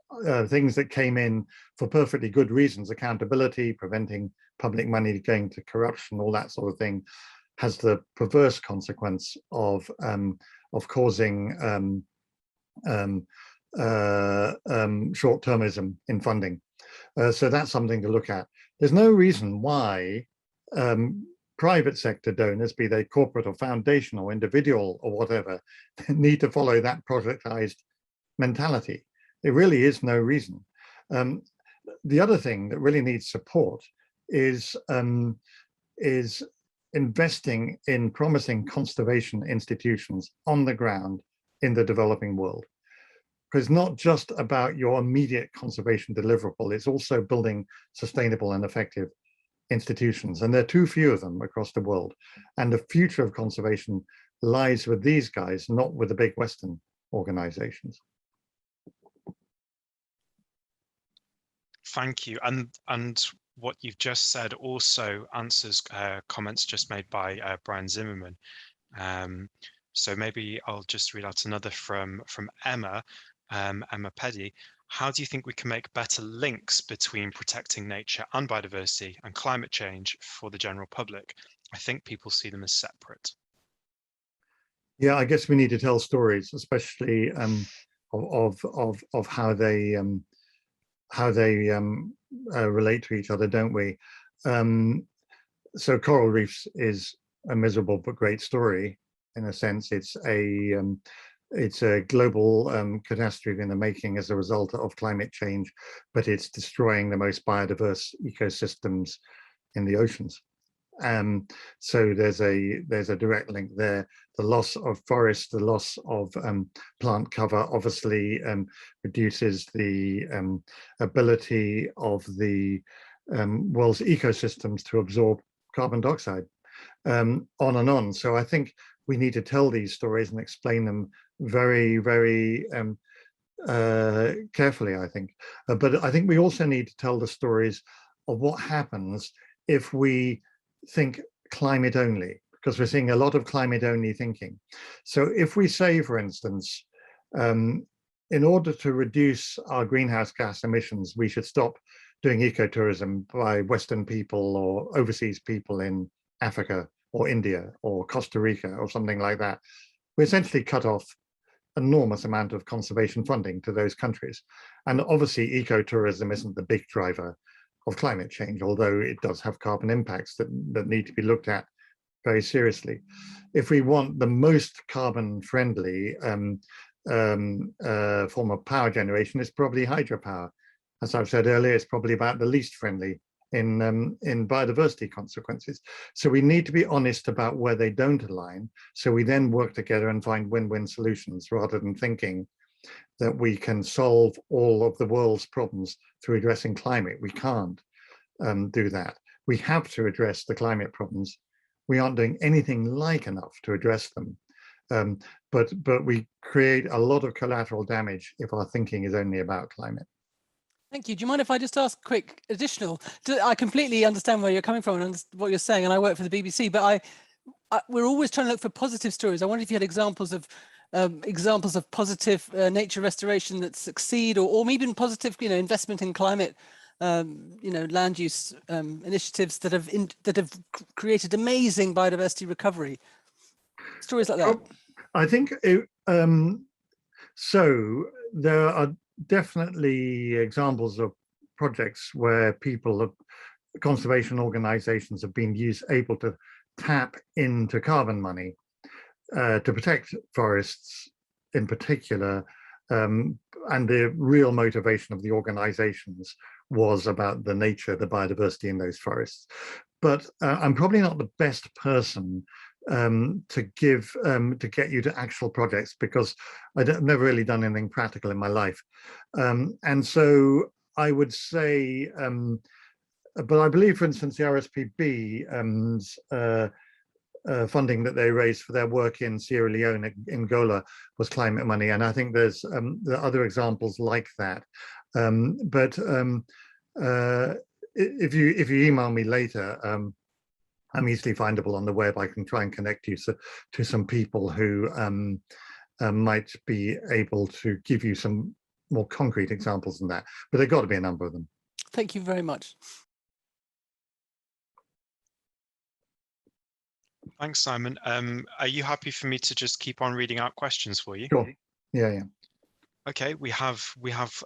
[SPEAKER 3] things that came in for perfectly good reasons, accountability, preventing public money going to corruption, all that sort of thing, has the perverse consequence of causing short-termism in funding. So that's something to look at. There's no reason why private sector donors, be they corporate or foundation or individual or whatever, need to follow that projectized mentality. There really is no reason. The other thing that really needs support is investing in promising conservation institutions on the ground in the developing world. Because it's not just about your immediate conservation deliverable, it's also building sustainable and effective institutions. And there are too few of them across the world. And the future of conservation lies with these guys, not with the big Western organizations.
[SPEAKER 2] Thank you. And what you've just said also answers comments just made by Brian Zimmerman. So maybe I'll just read out another from Emma, Emma Peddy. How do you think we can make better links between protecting nature and biodiversity and climate change for the general public? I think people see them as separate.
[SPEAKER 3] Yeah, I guess we need to tell stories, especially of how they relate to each other, don't we? So coral reefs is a miserable but great story. In a sense, it's a global catastrophe in the making as a result of climate change, but it's destroying the most biodiverse ecosystems in the oceans. So there's a direct link there. The loss of forests, the loss of plant cover obviously reduces the ability of the world's ecosystems to absorb carbon dioxide, on and on. So I think we need to tell these stories and explain them very, very carefully, I think. But I think we also need to tell the stories of what happens if we think climate only, because we're seeing a lot of climate only thinking. So if we say, for instance, in order to reduce our greenhouse gas emissions, we should stop doing ecotourism by Western people or overseas people in Africa or India or Costa Rica or something like that, we essentially cut off enormous amount of conservation funding to those countries. And obviously ecotourism isn't the big driver of climate change, although it does have carbon impacts that need to be looked at very seriously. If we want the most carbon friendly form of power generation, it's probably hydropower. As I've said earlier, it's probably about the least friendly in biodiversity consequences. So we need to be honest about where they don't align, so we then work together and find win-win solutions, rather than thinking that we can solve all of the world's problems through addressing climate. We can't do that. We have to address the climate problems. We aren't doing anything like enough to address them, but we create a lot of collateral damage if our thinking is only about climate.
[SPEAKER 4] Thank you. Do you mind if I just ask a quick additional? I completely understand where you're coming from and what you're saying, and I work for the BBC, but we're always trying to look for positive stories. I wonder if you had examples of positive nature restoration that succeed, or even positive, investment in climate, land use initiatives that have created amazing biodiversity recovery. Stories like that.
[SPEAKER 3] I think so. There are definitely examples of projects where conservation organizations have been able to tap into carbon money to protect forests in particular, and the real motivation of the organizations was about the nature, the biodiversity in those forests. But I'm probably not the best person to get you to actual projects, because I've never really done anything practical in my life, and so I would say, but I believe, for instance, the RSPB funding that they raised for their work in Sierra Leone, in Angola, was climate money, and I think there are other examples like that. But if you email me later, I'm easily findable on the web. I can try and connect you to some people who might be able to give you some more concrete examples than that, but there've got to be a number of them.
[SPEAKER 4] Thank you very much.
[SPEAKER 2] Thanks, Simon. Are you happy for me to just keep on reading out questions for you?
[SPEAKER 3] Sure. Yeah.
[SPEAKER 2] Okay, we have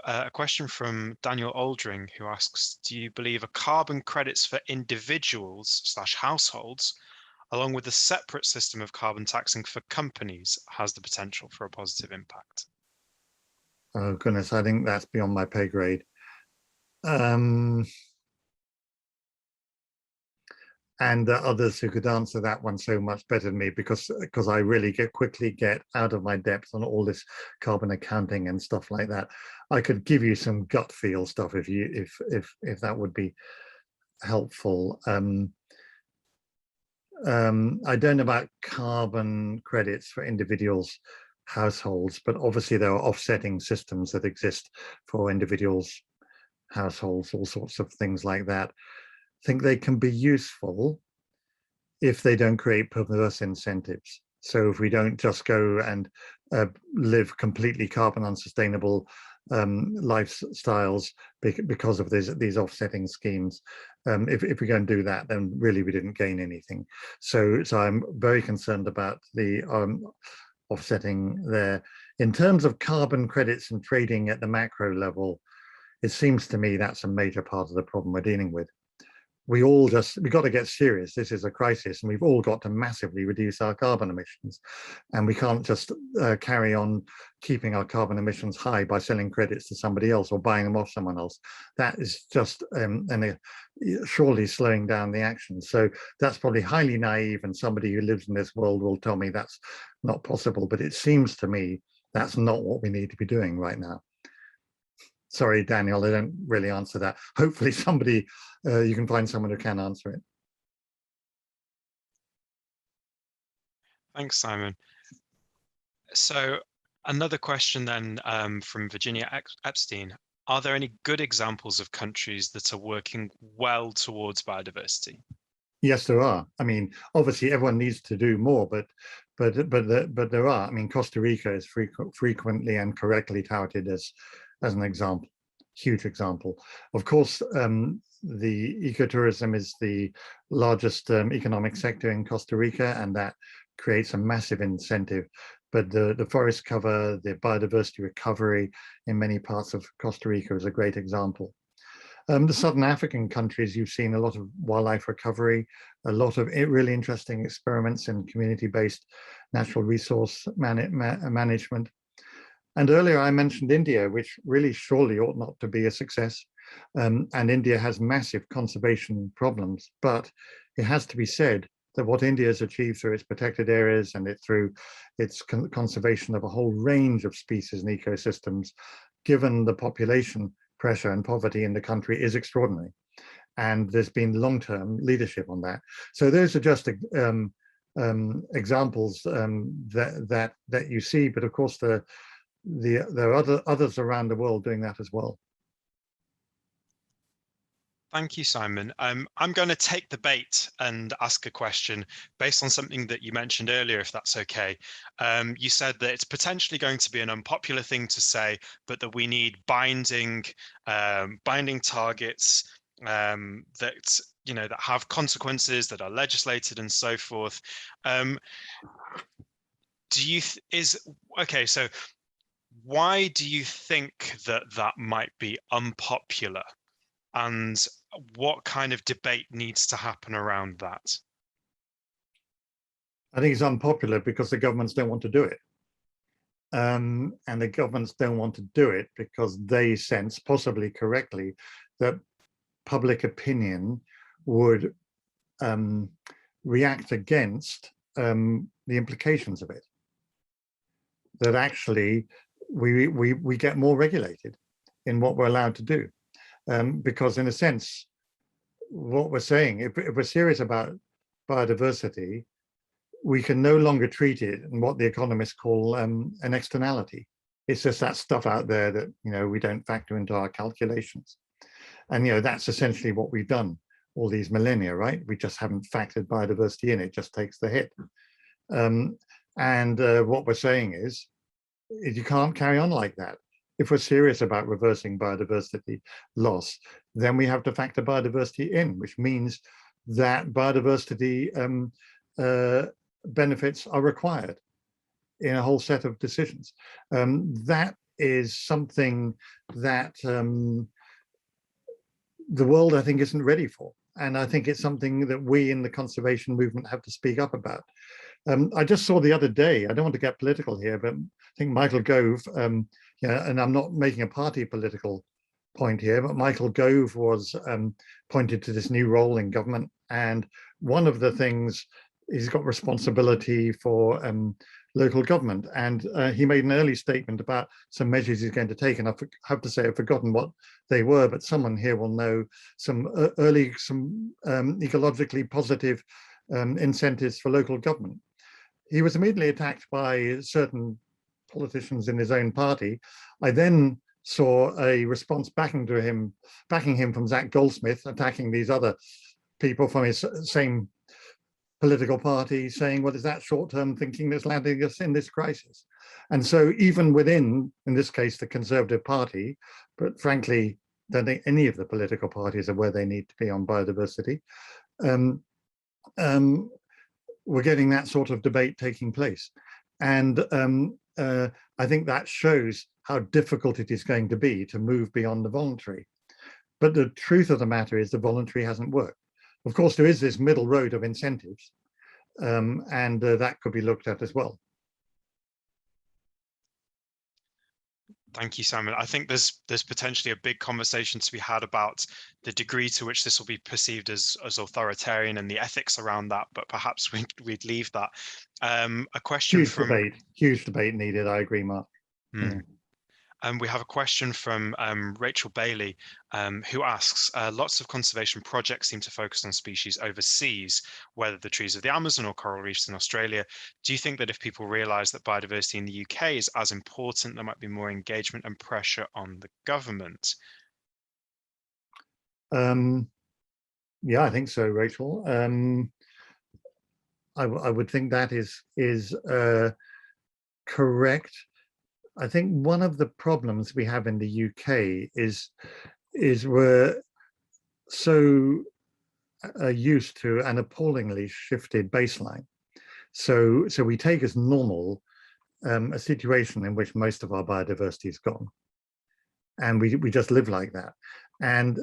[SPEAKER 2] a question from Daniel Aldring, who asks, do you believe a carbon credits for individuals/households, along with a separate system of carbon taxing for companies, has the potential for a positive impact?
[SPEAKER 3] Oh goodness, I think that's beyond my pay grade. And others who could answer that one so much better than me, because I really quickly get out of my depth on all this carbon accounting and stuff like that. I could give you some gut feel stuff if that would be helpful. I don't know about carbon credits for individuals, households, but obviously there are offsetting systems that exist for individuals, households, all sorts of things like that. I think they can be useful if they don't create perverse incentives. So if we don't just go and live completely carbon unsustainable lifestyles because of these offsetting schemes, if we go and do that, then really we didn't gain anything. So I'm very concerned about the offsetting there. In terms of carbon credits and trading at the macro level, it seems to me that's a major part of the problem we're dealing with. We've got to get serious. This is a crisis, and we've all got to massively reduce our carbon emissions. And we can't just carry on keeping our carbon emissions high by selling credits to somebody else or buying them off someone else. That is just surely slowing down the action. So that's probably highly naive, and somebody who lives in this world will tell me that's not possible. But it seems to me that's not what we need to be doing right now. Sorry, Daniel, I don't really answer that. Hopefully somebody, you can find someone who can answer it.
[SPEAKER 2] Thanks, Simon. So another question then from Virginia Epstein. Are there any good examples of countries that are working well towards biodiversity?
[SPEAKER 3] Yes, there are. I mean, obviously, everyone needs to do more, but there are. I mean, Costa Rica is frequently and correctly touted as an example, huge example. Of course, the ecotourism is the largest economic sector in Costa Rica, and that creates a massive incentive. But the forest cover, the biodiversity recovery in many parts of Costa Rica is a great example. The Southern African countries, you've seen a lot of wildlife recovery, a lot of really interesting experiments in community-based natural resource management. And earlier I mentioned India, which really surely ought not to be a success. And India has massive conservation problems, but it has to be said that what India has achieved through its protected areas and through its conservation of a whole range of species and ecosystems, given the population pressure and poverty in the country, is extraordinary. And there's been long-term leadership on that. So those are just examples that you see, but of course there are others around the world doing that as well.
[SPEAKER 2] Thank you, Simon. I'm going to take the bait and ask a question based on something that you mentioned earlier, if that's okay. You said that it's potentially going to be an unpopular thing to say, but that we need binding targets that that have consequences, that are legislated, and so forth. So why do you think that might be unpopular? And what kind of debate needs to happen around that?
[SPEAKER 3] I think it's unpopular because the governments don't want to do it. And the governments don't want to do it because they sense, possibly correctly, that public opinion would react against the implications of it. That actually we get more regulated in what we're allowed to do. Because in a sense, what we're saying, if we're serious about biodiversity, we can no longer treat it in what the economists call an externality. It's just that stuff out there that we don't factor into our calculations. And that's essentially what we've done all these millennia, right? We just haven't factored biodiversity in, it just takes the hit. What we're saying is you can't carry on like that. If we're serious about reversing biodiversity loss, then we have to factor biodiversity in, which means that biodiversity benefits are required in a whole set of decisions. That is something that the world, I think, isn't ready for. And I think it's something that we in the conservation movement have to speak up about. I just saw the other day, I don't want to get political here, but I think Michael Gove, and I'm not making a party political point here, but Michael Gove was appointed to this new role in government. And one of the things, he's got responsibility for local government. And he made an early statement about some measures he's going to take. And I have to say, I've forgotten what they were, but someone here will know some ecologically positive incentives for local government. He was immediately attacked by certain politicians in his own party. I then saw a response backing him from Zach Goldsmith, attacking these other people from his same political party, saying, well, is that short-term thinking that's landing us in this crisis? And so even within, in this case, the Conservative Party, but frankly, I don't think any of the political parties are where they need to be on biodiversity, we're getting that sort of debate taking place. And I think that shows how difficult it is going to be to move beyond the voluntary. But the truth of the matter is the voluntary hasn't worked. Of course, there is this middle road of incentives, and that could be looked at as well.
[SPEAKER 2] Thank you, Simon. I think there's potentially a big conversation to be had about the degree to which this will be perceived as authoritarian and the ethics around that, but perhaps we'd leave that. A question
[SPEAKER 3] huge debate needed. I agree, Mark. Yeah.
[SPEAKER 2] We have a question from Rachel Bailey, who asks, lots of conservation projects seem to focus on species overseas, whether the trees of the Amazon or coral reefs in Australia. Do you think that if people realise that biodiversity in the UK is as important, there might be more engagement and pressure on the government?
[SPEAKER 3] Yeah, I think so, Rachel. I would think that is correct. I think one of the problems we have in the UK is we're so used to an appallingly shifted baseline. So we take as normal a situation in which most of our biodiversity is gone, and we just live like that. And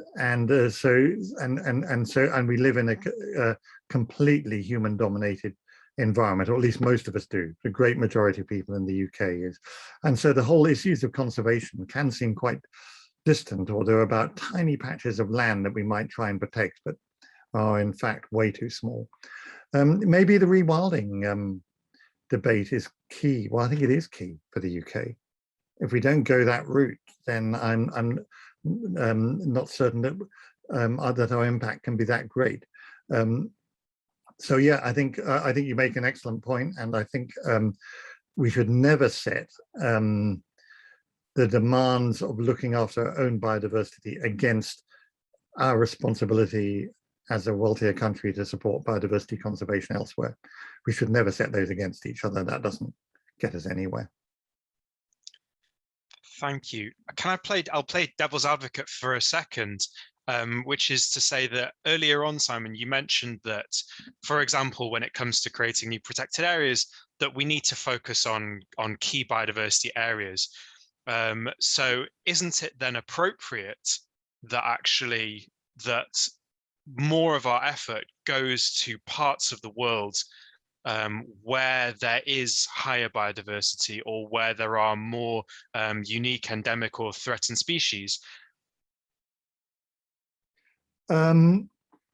[SPEAKER 3] we live in a completely human-dominated environment, or at least most of us do. The great majority of people in the UK is, and so the whole issues of conservation can seem quite distant, or they're about tiny patches of land that we might try and protect, but are in fact way too small. Maybe the rewilding debate is key. Well, I think it is key for the UK. If we don't go that route, then I'm not certain that that our impact can be that great. So yeah, I think you make an excellent point, and I think we should never set the demands of looking after our own biodiversity against our responsibility as a wealthier country to support biodiversity conservation elsewhere. We should never set those against each other. That doesn't get us anywhere.
[SPEAKER 2] Thank you. I'll play devil's advocate for a second, which is to say that earlier on, Simon, you mentioned that, for example, when it comes to creating new protected areas, that we need to focus on key biodiversity areas. So isn't it then appropriate that actually that more of our effort goes to parts of the world where there is higher biodiversity, or where there are more unique, endemic, or threatened species?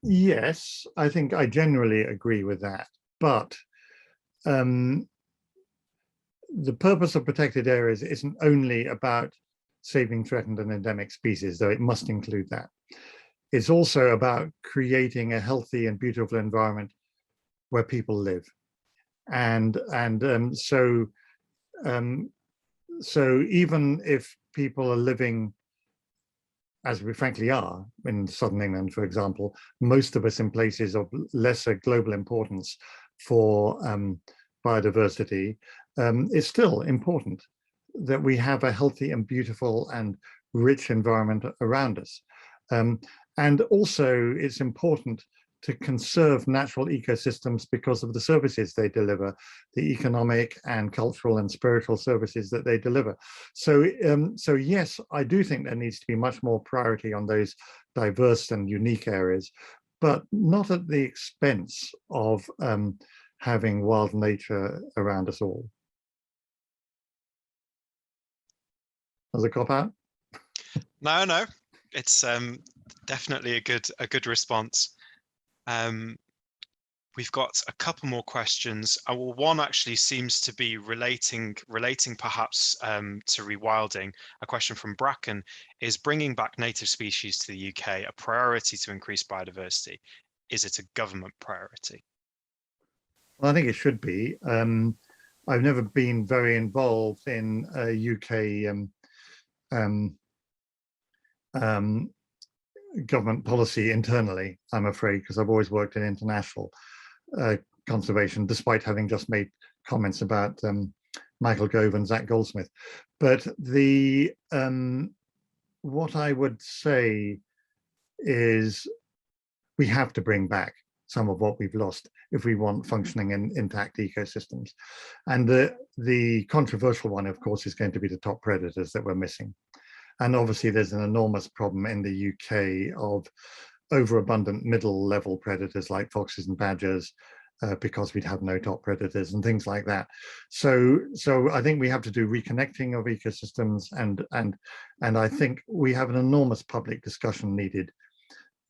[SPEAKER 3] Yes, I think I generally agree with that, but the purpose of protected areas isn't only about saving threatened and endemic species, though it must include that. It's also about creating a healthy and beautiful environment where people live. So even if people are living, as we frankly are, in southern England, for example, most of us in places of lesser global importance for biodiversity, it's still important that we have a healthy and beautiful and rich environment around us. And also, it's important to conserve natural ecosystems because of the services they deliver, the economic and cultural and spiritual services that they deliver. So yes, I do think there needs to be much more priority on those diverse and unique areas, but not at the expense of having wild nature around us all. As a cop-out?
[SPEAKER 2] No, it's definitely a good response. We've got a couple more questions. One actually seems to be relating perhaps to rewilding. A question from Bracken: is bringing back native species to the UK a priority to increase biodiversity? Is it a government priority?
[SPEAKER 3] Well, I think it should be. I've never been very involved in UK government policy internally, I'm afraid, because I've always worked in international conservation, despite having just made comments about Michael Gove and Zach Goldsmith. But what I would say is we have to bring back some of what we've lost if we want functioning and intact ecosystems. And the controversial one, of course, is going to be the top predators that we're missing. And obviously there's an enormous problem in the UK of overabundant middle level predators like foxes and badgers, because we'd have no top predators and things like that. So I think we have to do reconnecting of ecosystems, and I think we have an enormous public discussion needed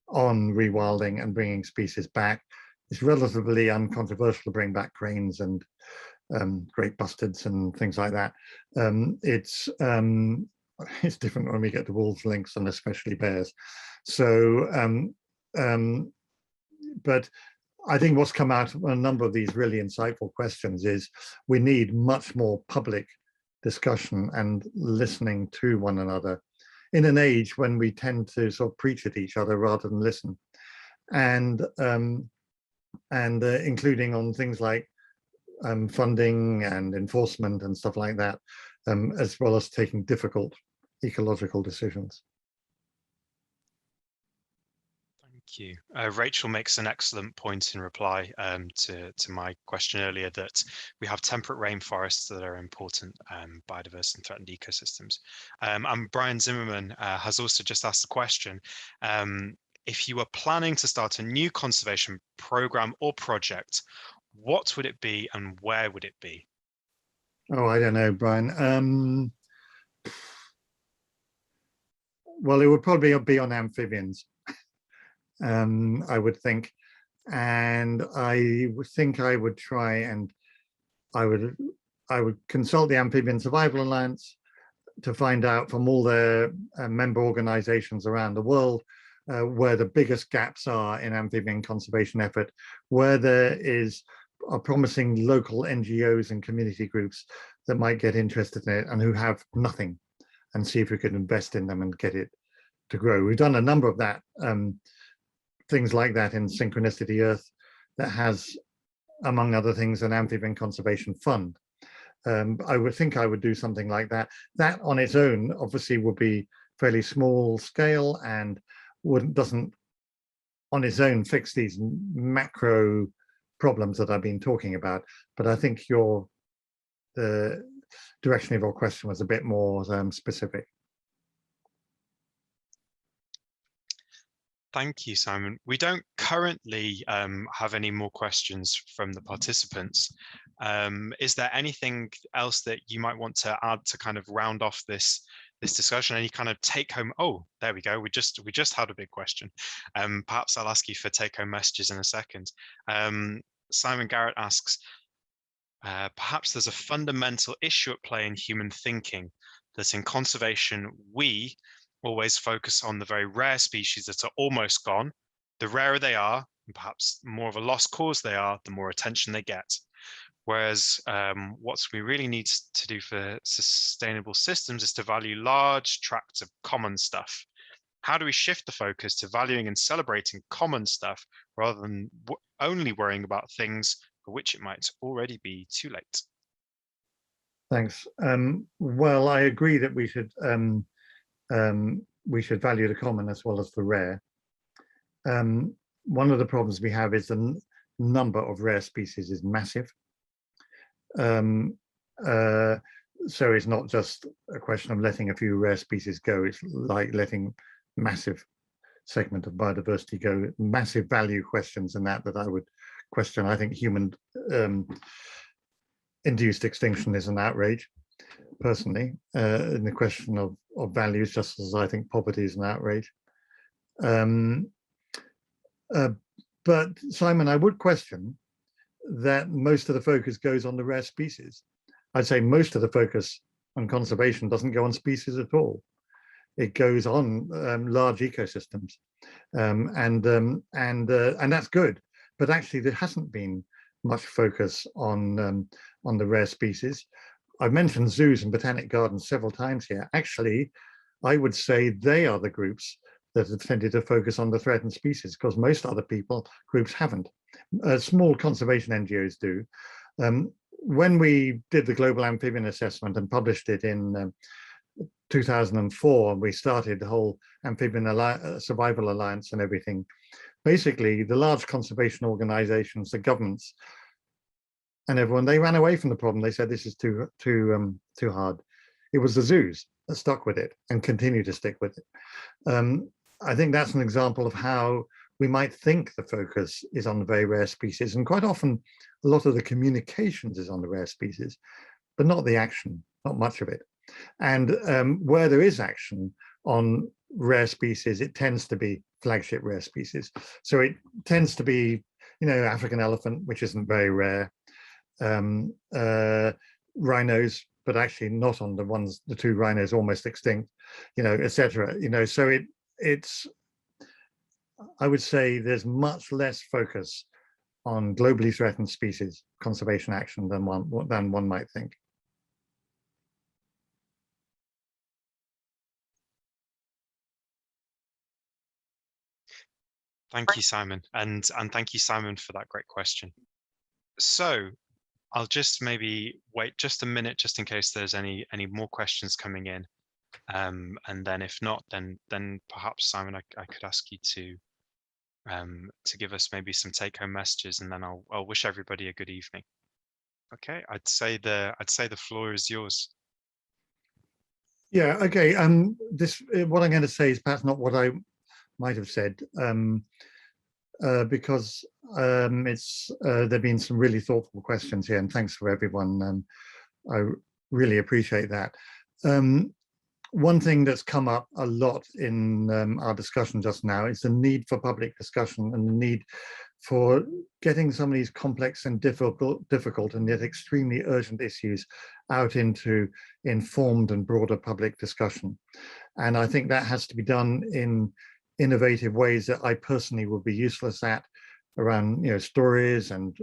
[SPEAKER 3] on rewilding and bringing species back. It's relatively uncontroversial to bring back cranes and great bustards and things like that. It's different when we get to wolves, lynx, and especially bears. So, but I think what's come out of a number of these really insightful questions is we need much more public discussion and listening to one another in an age when we tend to sort of preach at each other rather than listen. and including on things like funding and enforcement and stuff like that, as well as taking difficult ecological decisions.
[SPEAKER 2] Thank you. Rachel makes an excellent point in reply to my question earlier, that we have temperate rainforests that are important biodiversity and threatened ecosystems. And Brian Zimmerman has also just asked the question, if you were planning to start a new conservation program or project, what would it be and where would it be?
[SPEAKER 3] Oh, I don't know, Brian. Well, it would probably be on amphibians. I would think, and I would think I would try and I would consult the Amphibian Survival Alliance to find out from all their member organizations around the world where the biggest gaps are in amphibian conservation effort, where there are promising local NGOs and community groups that might get interested in it and who have nothing, and see if we could invest in them and get it to grow. We've done a number of that. Things like that in Synchronicity Earth, that has, among other things, an amphibian conservation fund. I would think I would do something like that. That on its own obviously would be fairly small scale and doesn't on its own fix these macro problems that I've been talking about. But I think the direction of your question was a bit more specific.
[SPEAKER 2] Thank you, Simon. We don't currently have any more questions from the participants. Is there anything else that you might want to add to kind of round off this discussion? Any kind of take home? Oh, there we go. We just had a big question. Perhaps I'll ask you for take home messages in a second. Simon Garrett asks, perhaps there's a fundamental issue at play in human thinking, that in conservation we always focus on the very rare species that are almost gone. The rarer they are, and perhaps more of a lost cause they are, the more attention they get. Whereas what we really need to do for sustainable systems is to value large tracts of common stuff. How do we shift the focus to valuing and celebrating common stuff rather than only worrying about things for which it might already be too late?
[SPEAKER 3] Thanks. Well, I agree that we should value the common as well as the rare. One of the problems we have is the number of rare species is massive. So it's not just a question of letting a few rare species go, it's like letting massive segment of biodiversity go. Massive value questions and that I would question. I think human induced extinction is an outrage, personally, in the question of values, just as I think poverty is an outrage. But Simon, I would question that most of the focus goes on the rare species. I'd say most of the focus on conservation doesn't go on species at all. It goes on large ecosystems, and that's good. But actually, there hasn't been much focus on the rare species. I've mentioned zoos and botanic gardens several times here. Actually, I would say they are the groups that have tended to focus on the threatened species, because most other groups haven't. Small conservation NGOs do. When we did the Global Amphibian Assessment and published it in 2004, we started the whole Amphibian Survival Alliance and everything. Basically, the large conservation organizations, the governments, and everyone, they ran away from the problem. They said this is too hard. It was the zoos that stuck with it and continue to stick with it. I think that's an example of how we might think the focus is on the very rare species, and quite often a lot of the communications is on the rare species, but not the action, not much of it. And where there is action on rare species, it tends to be flagship rare species. So it tends to be, African elephant, which isn't very rare, rhinos, but actually not on the two rhinos almost extinct, etc. So it's, I would say there's much less focus on globally threatened species conservation action than one might think.
[SPEAKER 2] Thank you, Simon, and thank you, Simon, for that great question. So I'll just maybe wait just a minute, just in case there's any more questions coming in, and then if not, then perhaps, Simon, I could ask you to give us maybe some take-home messages, and then I'll wish everybody a good evening. Okay, I'd say the floor is yours.
[SPEAKER 3] Yeah, okay. What I'm going to say is perhaps not what I might have said, because there've been some really thoughtful questions here, and thanks for everyone. I really appreciate that. One thing that's come up a lot in our discussion just now is the need for public discussion and the need for getting some of these complex and difficult and yet extremely urgent issues out into informed and broader public discussion. And I think that has to be done in innovative ways that I personally would be useless at, around stories and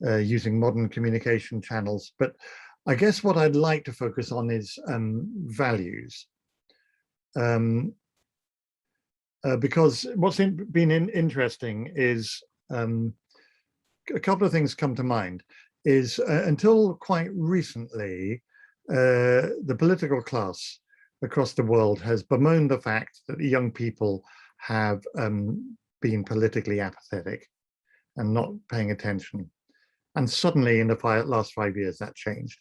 [SPEAKER 3] using modern communication channels. But I guess what I'd like to focus on is values. Because what's been interesting is a couple of things come to mind. Is until quite recently, the political class across the world has bemoaned the fact that young people have been politically apathetic and not paying attention. And suddenly in the last 5 years, that changed.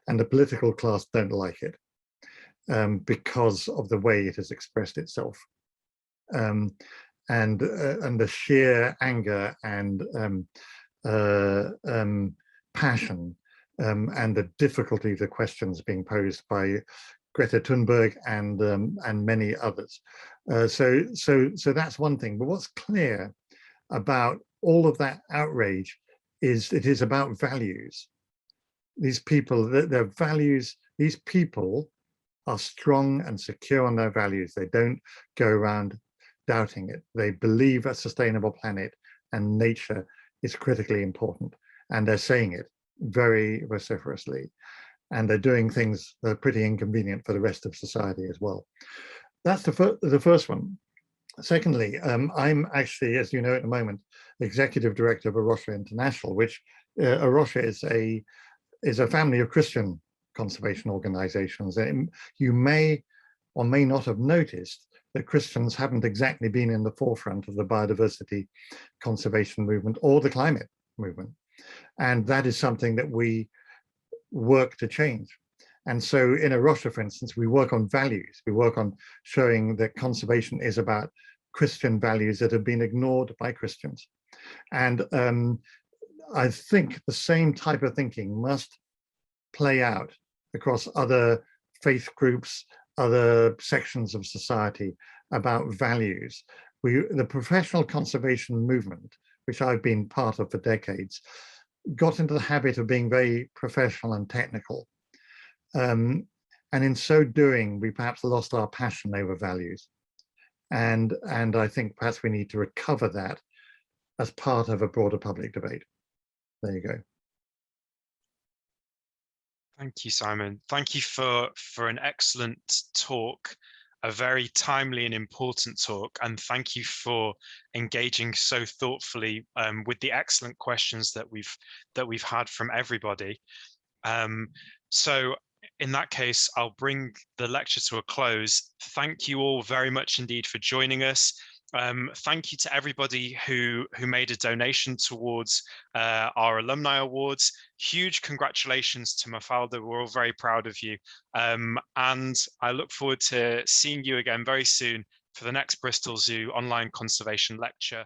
[SPEAKER 3] And the political class don't like it because of the way it has expressed itself. And the sheer anger and passion and the difficulty of the questions being posed by Greta Thunberg and many others. So that's one thing. But what's clear about all of that outrage is it is about values. These people, their values, these people are strong and secure on their values. They don't go around doubting it. They believe a sustainable planet and nature is critically important. And they're saying it very vociferously. And they're doing things that are pretty inconvenient for the rest of society as well. That's the first one. Secondly, I'm actually, as you know at the moment, Executive Director of A Rocha International, which A Rocha is a family of Christian conservation organizations. And you may or may not have noticed that Christians haven't exactly been in the forefront of the biodiversity conservation movement or the climate movement. And that is something that we work to change. And so in A Rocha, for instance, we work on values. We work on showing that conservation is about Christian values that have been ignored by Christians. And I think the same type of thinking must play out across other faith groups, other sections of society about values. The professional conservation movement, which I've been part of for decades, got into the habit of being very professional and technical. And in so doing, we perhaps lost our passion over values. And I think perhaps we need to recover that as part of a broader public debate. There you go.
[SPEAKER 2] Thank you, Simon. Thank you for an excellent talk, a very timely and important talk, and thank you for engaging so thoughtfully with the excellent questions that we've had from everybody. So in that case, I'll bring the lecture to a close. Thank you all very much indeed for joining us. Thank you to everybody who made a donation towards our Alumni Awards. Huge congratulations to Mafalda. We're all very proud of you. And I look forward to seeing you again very soon for the next Bristol Zoo online conservation lecture.